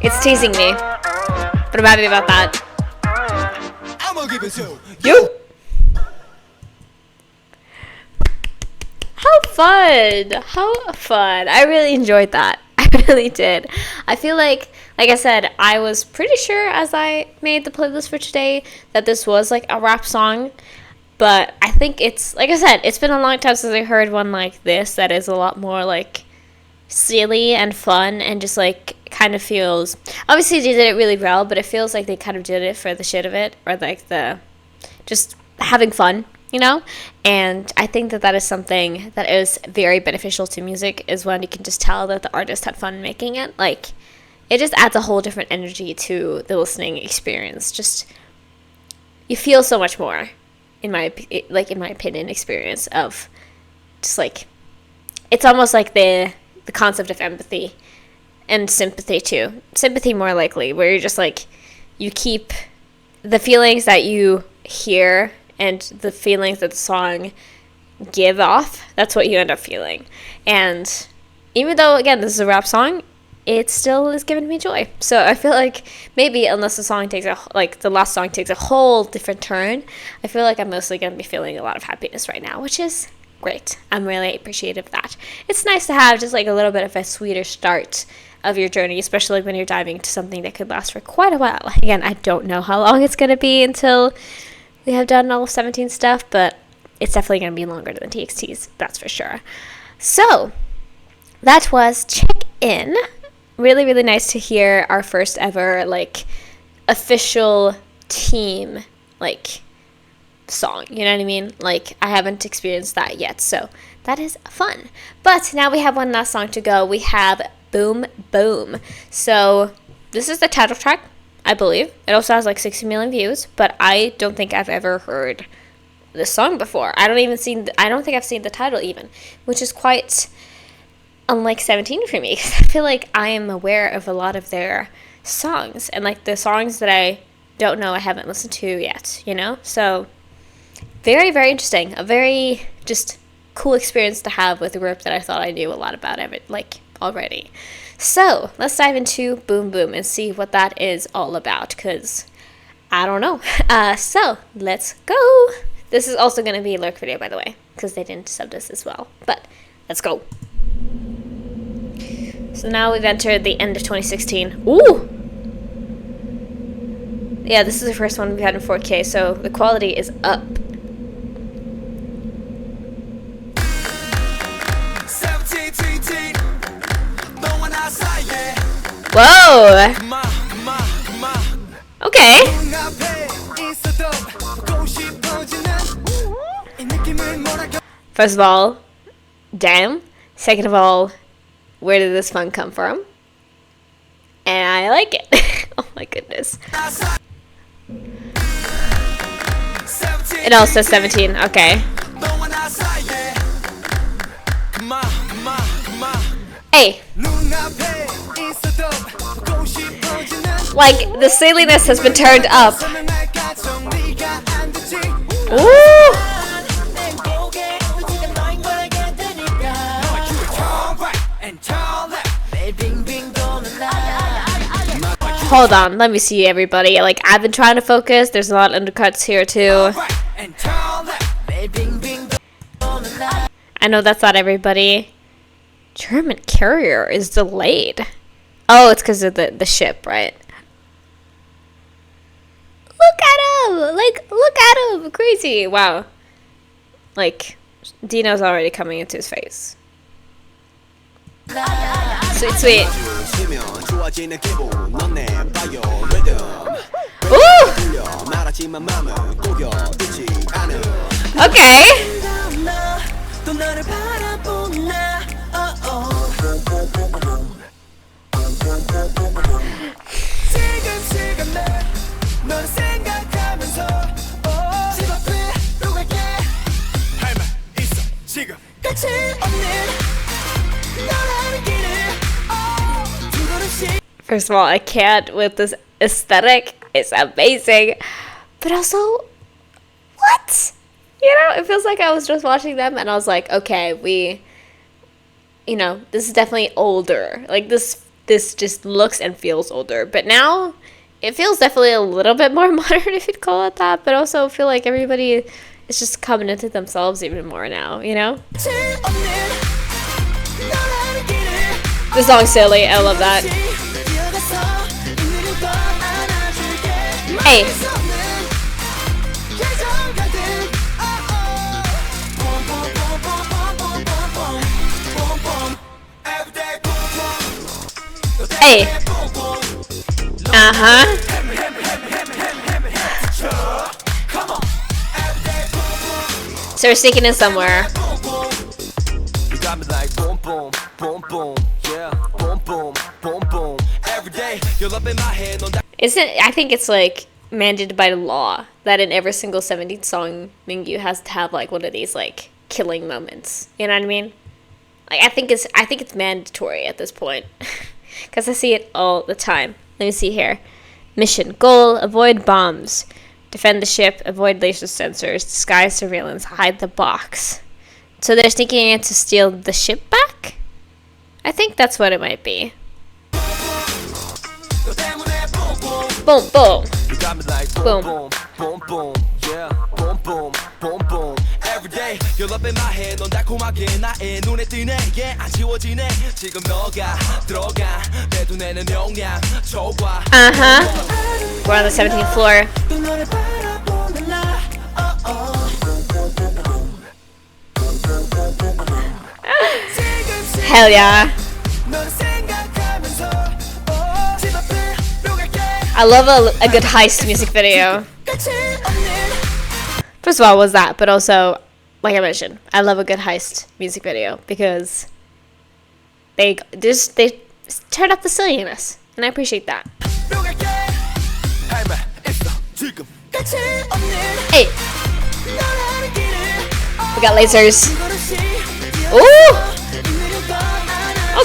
It's teasing me, but I'm happy about that. You. How fun! How fun! I really enjoyed that. I really did. I feel like I said, I was pretty sure as I made the playlist for today that this was like a rap song. But I think it's, like I said, it's been a long time since I heard one like this that is a lot more like silly and fun and just like kind of feels, obviously they did it really well, but it feels like they kind of did it for the shit of it, or like the just having fun, you know? And I think that is something that is very beneficial to music, is when you can just tell that the artist had fun making it. Like, it just adds a whole different energy to the listening experience. Just, you feel so much more, in my opinion, experience of just like, it's almost like the concept of empathy and sympathy too. Sympathy more likely, where you're just like, you keep the feelings that you hear and the feelings that the song give off, that's what you end up feeling. And even though, again, this is a rap song, it still is giving me joy. So I feel like maybe unless the song takes the last song takes a whole different turn, I feel like I'm mostly going to be feeling a lot of happiness right now, which is great. I'm really appreciative of that. It's nice to have just like a little bit of a sweeter start of your journey, especially when you're diving into something that could last for quite a while. Again, I don't know how long it's going to be until we have done all of 17 stuff, but it's definitely going to be longer than TXT's, that's for sure. So, that was Check In. Really, really nice to hear our first ever, like, official team, like, song. You know what I mean? Like, I haven't experienced that yet, so that is fun. But now we have one last song to go. We have Boom Boom. So, this is the title track, I believe. It also has like 60 million views, but I don't think I've ever heard this song before. I don't think I've seen the title even, which is quite unlike 17 for me, because I feel like I am aware of a lot of their songs, and like the songs that I don't know, I haven't listened to yet, you know? So very, very interesting. A very just cool experience to have with a group that I thought I knew a lot about like already. So let's dive into Boom Boom and see what that is all about, because I don't know. So let's go. This is also going to be a lyric video, by the way, because they didn't sub this as well. But let's go. So now we've entered the end of 2016. Ooh! Yeah, this is the first one we've had in 4K, so the quality is up. Whoa! Okay. First of all, damn. Second of all, where did this fun come from? And I like it. Oh my goodness. It all says 17. Okay. Hey. Like, the silliness has been turned up. Ooh! Hold on, let me see everybody. Like, I've been trying to focus. There's a lot of undercuts here too. I know that's not everybody. German carrier is delayed. Oh, it's because of the ship, right? Look at him! Like, look at him! Crazy! Wow. Like, Dino's already coming into his face. Sweet, sweet. Ooh! Okay. First of all, I can't with this aesthetic. It's amazing. but also, what? You know, it feels like I was just watching them and I was like, okay, this is definitely older. Like, this just looks and feels older. But now, it feels definitely a little bit more modern, if you'd call it that. But also, I feel like everybody is just coming into themselves even more now, you know? This song's silly. I love that. Hey. Hey. Uh-huh. So we're sneaking in somewhere. You got me like boom boom, boom boom, yeah, boom boom, boom boom. Every day you're up in my head. I think it's like mandated by law that in every single 17th song Mingyu has to have like one of these like killing moments. You know what I mean? Like I think it's mandatory at this point. Because I see it all the time. Let me see here. Mission. Goal, avoid bombs. Defend the ship, avoid laser sensors, disguise surveillance, hide the box. So they're sneaking in to steal the ship back? I think that's what it might be. Boom, boom. Boom. Boom boom, yeah, boom boom, boom boom. Every day you're up in my head. 넌 달콤하게 나의 눈에 띄네. Yeah, 안 지워지네. 지금 너가 들어가 내 눈에는 영양 좋아. We're on the 17th floor. Hell yeah. I love a good heist music video. First of all, was that, but also, like I mentioned, I love a good heist music video because they turn up the silliness, and I appreciate that. Hey, we got lasers. Ooh.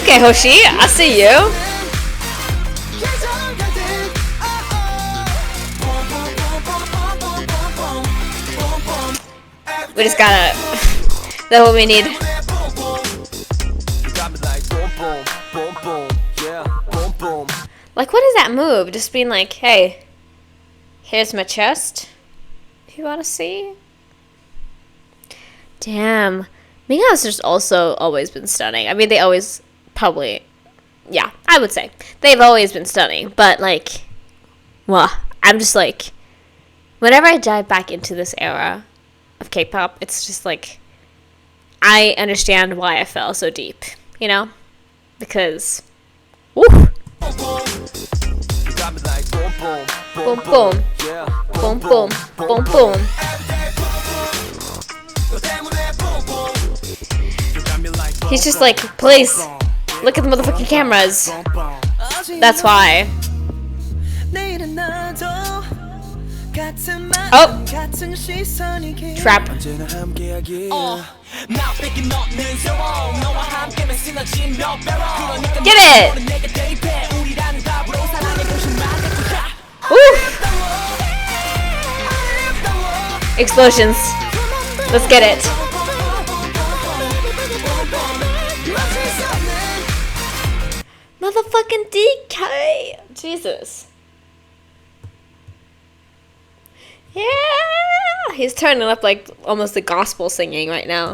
Okay, Hoshi, I see you. We just gotta. That's what we need. Like, what is that move? Just being like, hey, here's my chest. If you wanna see. Damn. Ming has just also always been stunning. I mean, they always probably. Yeah, I would say. They've always been stunning. But, like. Well, I'm just like. Whenever I dive back into this era of K-pop, it's just like I understand why I fell so deep, you know? Because woo! Boom boom. Boom boom. Boom boom. He's just like, please look at the motherfucking cameras. That's why. Oh! Trap. Get it! Woo! Explosions. Let's get it. Motherfucking DK! Jesus. Yeah, he's turning up like almost the gospel singing right now.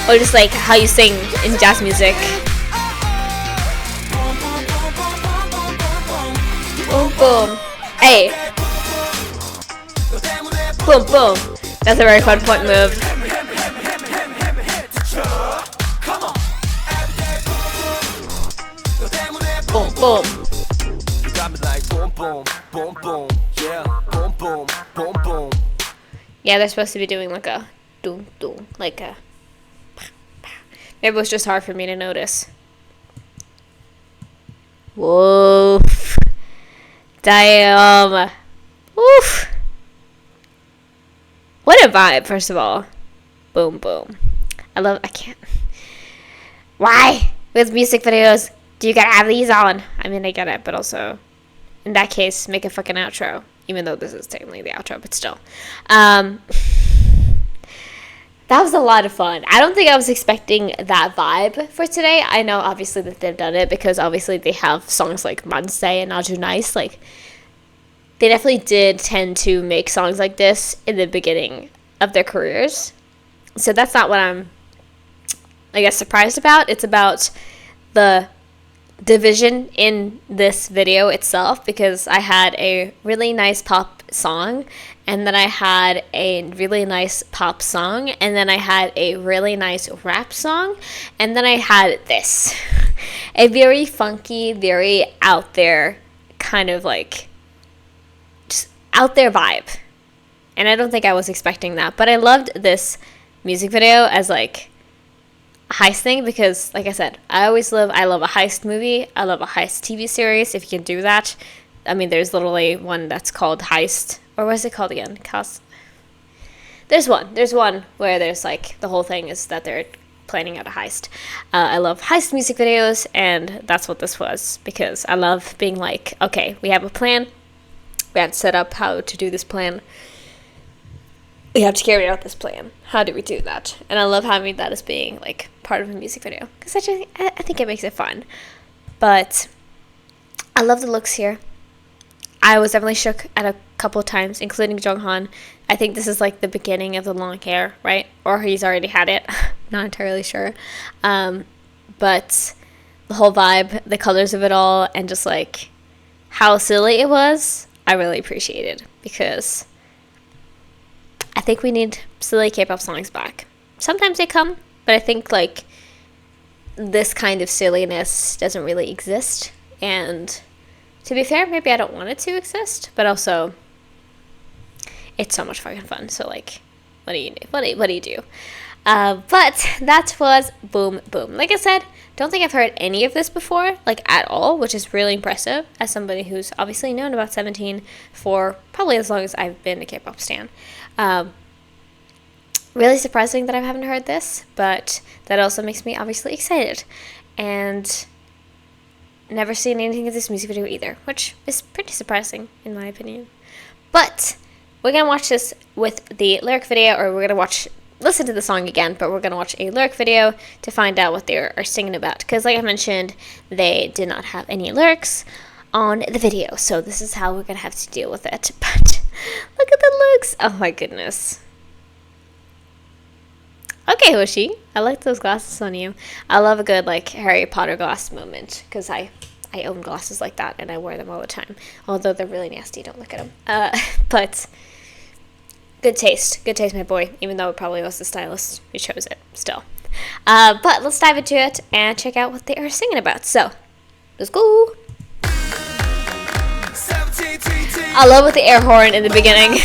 Or just like how you sing in jazz music. Boom boom. Hey. Boom boom. That's a very fun point move. Boom boom. Yeah, they're supposed to be doing like a doom doom, like a. Maybe it was just hard for me to notice. Whoa. Damn. Oof. What a vibe, first of all. Boom boom. I can't. Why? With music videos, do you gotta have these on? I mean, I get it, but also, in that case, make a fucking outro. Even though this is technically the outro, but still. That was a lot of fun. I don't think I was expecting that vibe for today. I know, obviously, that they've done it because, obviously, they have songs like Manse and Aju Nice. Like, they definitely did tend to make songs like this in the beginning of their careers. So that's not what I'm, I guess, surprised about. It's about the division in this video itself, because I had a really nice pop song, and then I had a really nice pop song, and then I had a really nice rap song, and then I had this. A very funky, very out there, kind of like, just out there vibe. And I don't think I was expecting that, but I loved this music video as like a heist thing, because like I said, I love a heist movie. I love a heist TV series, if you can do that. I mean, there's literally one that's called Heist, or what is it called again? There's one where there's like, the whole thing is that they're planning out a heist. I love heist music videos, and that's what this was, because I love being like, okay, we have a plan. We have to set up how to do this plan. We have to carry out this plan. How do we do that? And I love having that as being like part of a music video, because I think it makes it fun. But I love the looks here. I was definitely shook at a couple of times, including Jonghan. I think this is like the beginning of the long hair, right? Or he's already had it. Not entirely sure. But the whole vibe, the colors of it all, and just like how silly it was, I really appreciated, because I think we need silly K-pop songs back. Sometimes they come, but I think like this kind of silliness doesn't really exist. And to be fair, maybe I don't want it to exist, but also it's so much fucking fun. So like, what do you do? What do you do? But that was Boom Boom. Like I said, don't think I've heard any of this before, like at all, which is really impressive as somebody who's obviously known about 17 for probably as long as I've been a K-pop stan. Really surprising that I haven't heard this, but that also makes me obviously excited. And never seen anything of this music video either, which is pretty surprising in my opinion. But we're gonna watch this with the lyric video, or we're gonna listen to the song again, but we're gonna watch a lyric video to find out what they are singing about. Because like I mentioned, they did not have any lyrics on the video, so this is how we're gonna have to deal with it. But look at the looks! Oh my goodness. Okay, Hoshi, I like those glasses on you. I love a good like Harry Potter glass moment, because I own glasses like that and I wear them all the time. Although they're really nasty, don't look at them. But good taste, my boy. Even though it probably was the stylist who chose it, still. But let's dive into it and check out what they are singing about. So, let's go. I love with the air horn in the beginning.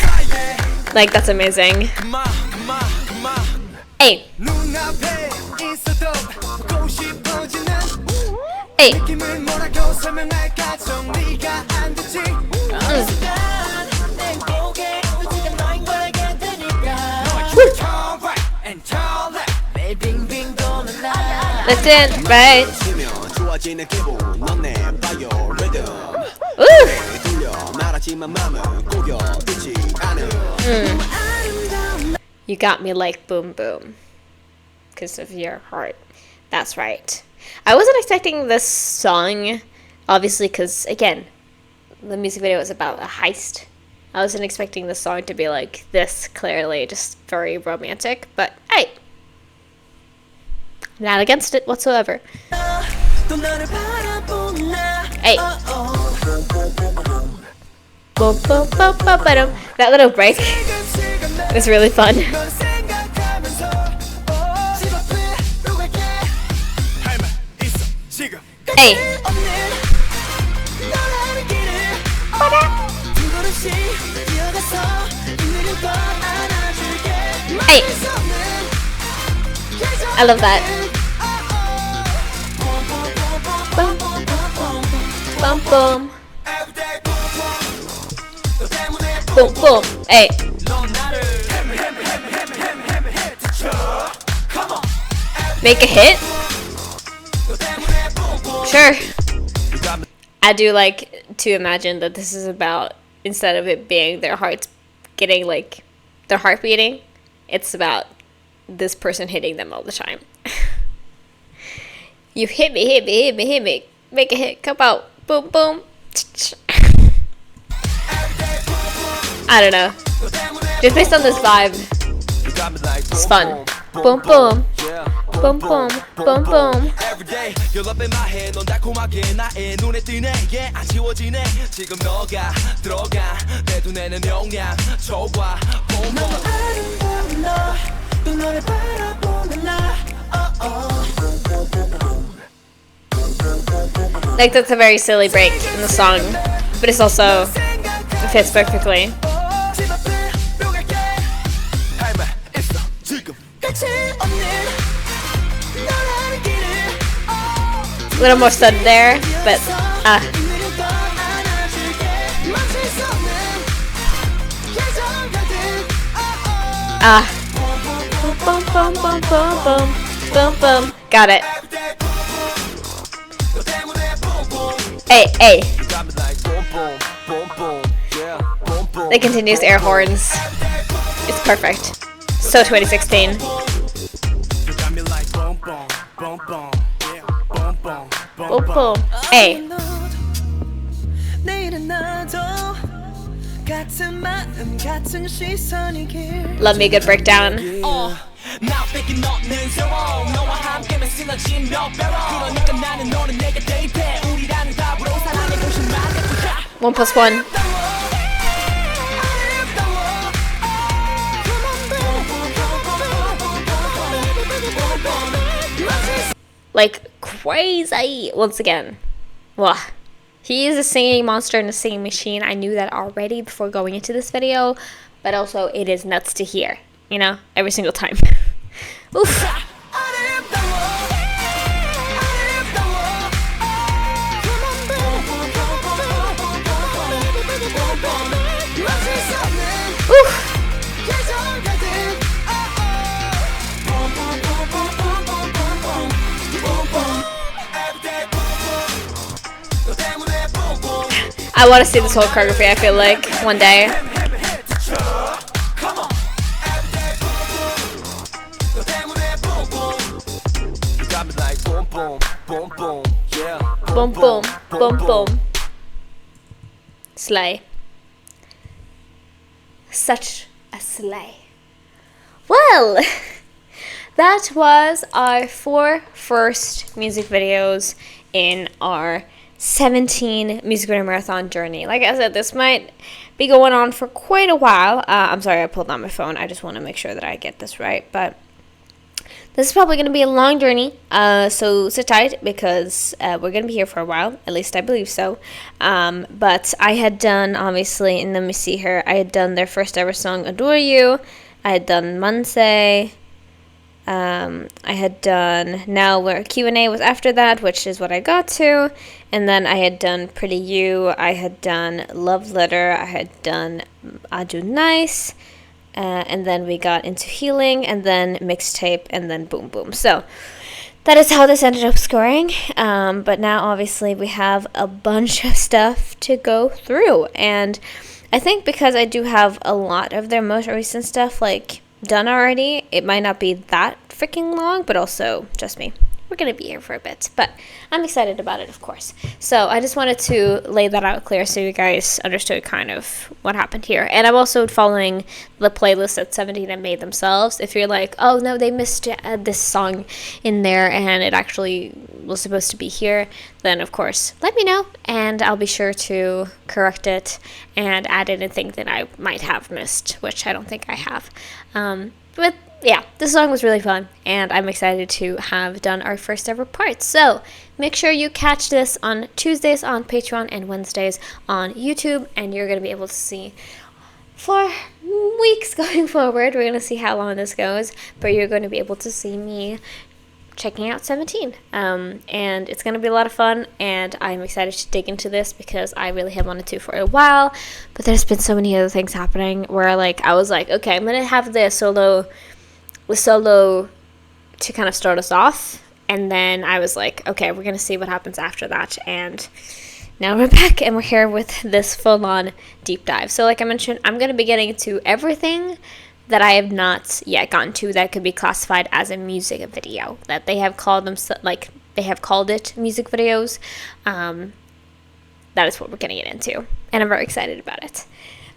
Like, that's amazing. Hey. Hey. Listen, right? You got me like Boom Boom, because of your heart. That's right. I wasn't expecting this song, obviously, because, again, the music video is about a heist. I wasn't expecting the song to be like this, clearly, just very romantic, but hey, I'm not against it whatsoever. Hey. Boom, boom, boom, boom, boom. That little break is really fun. Hey. Hey. I love that. Boom, boom. Boom, boom. Hey. Make a hit? Sure. I do like to imagine that this is about, instead of it being their hearts getting like their heart beating, it's about this person hitting them all the time. You hit me, hit me, hit me, hit me. Make a hit, come out. Boom, boom. I don't know. Just based on this vibe, it's fun. Boom, boom. Boom, boom, boom, boom. Everyday you're up in my head 넌 달콤하게 나의 눈에 띄네 yeah 아쉬워지네 지금 너가 들어가 내 눈에는 명량 좋아 boom boom 또 너를 바라보는 나 Like, that's a very silly break in the song, but it's also, it fits perfectly. A little more sudden there, but boom, boom, boom, boom, boom, boom, boom. Got it. Hey, hey. The continuous air horns. It's perfect. So 2016. Boom, boom. Hey. Love me a good breakdown. One plus one. Like crazy. Once again. Wow. He is a singing monster and a singing machine. I knew that already before going into this video, but also it is nuts to hear, you know, every single time. Oof. Oof. I want to see this whole choreography, I feel like, one day. Boom, boom, boom, boom. Slay. Such a slay. Well, that was our 4 first music videos in our 17 music video marathon journey. Like I said, this might be going on for quite a while. I'm sorry I pulled out my phone. I just want to make sure that I get this right. But this is probably going to be a long journey. So sit tight because we're going to be here for a while. At least I believe so. But I had done, obviously, and let me see here. I had done their first ever song, Adore You. I had done Monse. I had done Now Where Q&A was after that, which is what I got to. And then I had done Pretty You. I had done Love Letter. I had done Aju Nice. And then we got into Healing, and then Mixtape, and then Boom Boom. So that is how this ended up scoring. But now, obviously, we have a bunch of stuff to go through. And I think because I do have a lot of their most recent stuff, like, done already, it might not be that freaking long, but also, trust me, we're gonna be here for a bit, but I'm excited about it, of course. So I just wanted to lay that out clear so you guys understood kind of what happened here. And I'm also following the playlist that 17 have made themselves. If you're like, oh no, they missed this song in there and it actually was supposed to be here, then of course let me know and I'll be sure to correct it and add anything that I might have missed, which I don't think I have. But yeah, this song was really fun, and I'm excited to have done our first ever part. So make sure you catch this on Tuesdays on Patreon and Wednesdays on YouTube, and you're going to be able to see for weeks going forward. We're going to see how long this goes, but you're going to be able to see me checking out 17. And it's going to be a lot of fun, and I'm excited to dig into this because I really have wanted to for a while, but there's been so many other things happening where like I was like, okay, I'm going to have the solo to kind of start us off, and then I was like, okay, we're gonna see what happens after that. And now we're back and we're here with this full-on deep dive. So like I mentioned, I'm going to be getting to everything that I have not yet gotten to that could be classified as a music video, that they have called them, like they have called it music videos. That is what we're going to get into, and I'm very excited about it.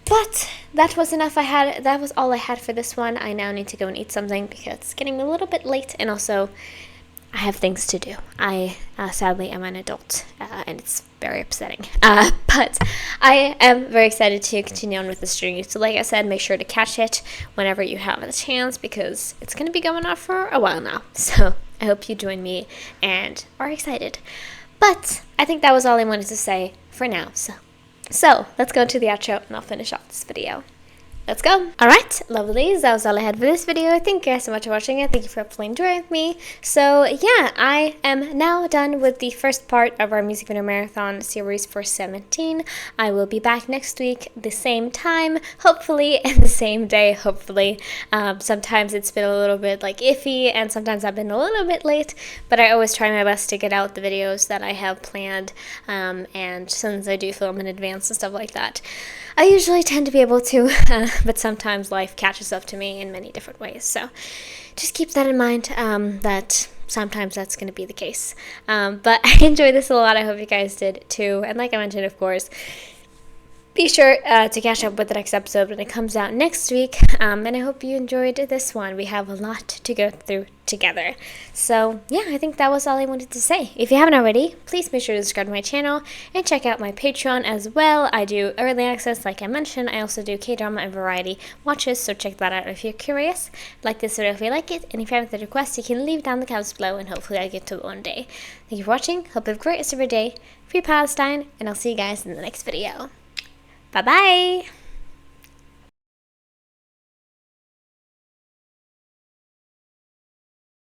But that was enough. That was all I had for this one. I now need to go and eat something because it's getting a little bit late, and also I have things to do. I sadly am an adult, and it's very upsetting. But I am very excited to continue on with this journey. So like I said, make sure to catch it whenever you have the chance, because it's going to be going on for a while now. So I hope you join me and are excited. But I think that was all I wanted to say for now. So let's go to the outro and I'll finish off this video. Let's go. Alright, lovelies, that was all I had for this video. Thank you guys so much for watching it. Thank you for playing with me. So yeah, I am now done with the first part of our music video marathon series for 17. I will be back next week, the same time, hopefully, and the same day, hopefully. Sometimes it's been a little bit like iffy, and sometimes I've been a little bit late, but I always try my best to get out the videos that I have planned, and since I do film in advance and stuff like that, I usually tend to be able to, but sometimes life catches up to me in many different ways. So just keep that in mind, that sometimes that's going to be the case. But I enjoyed this a lot. I hope you guys did too. And like I mentioned, of course, be sure to catch up with the next episode when it comes out next week. And I hope you enjoyed this one. We have a lot to go through together. So yeah, I think that was all I wanted to say. If you haven't already, please make sure to subscribe to my channel and check out my Patreon as well. I do early access, like I mentioned. I also do K-drama and variety watches, so check that out if you're curious. Like this video if you like it, and if you have any requests, you can leave down in the comments below, and hopefully I get to it one day. Thank you for watching. Hope you have a great rest of your day. Free Palestine, and I'll see you guys in the next video. Bye-bye!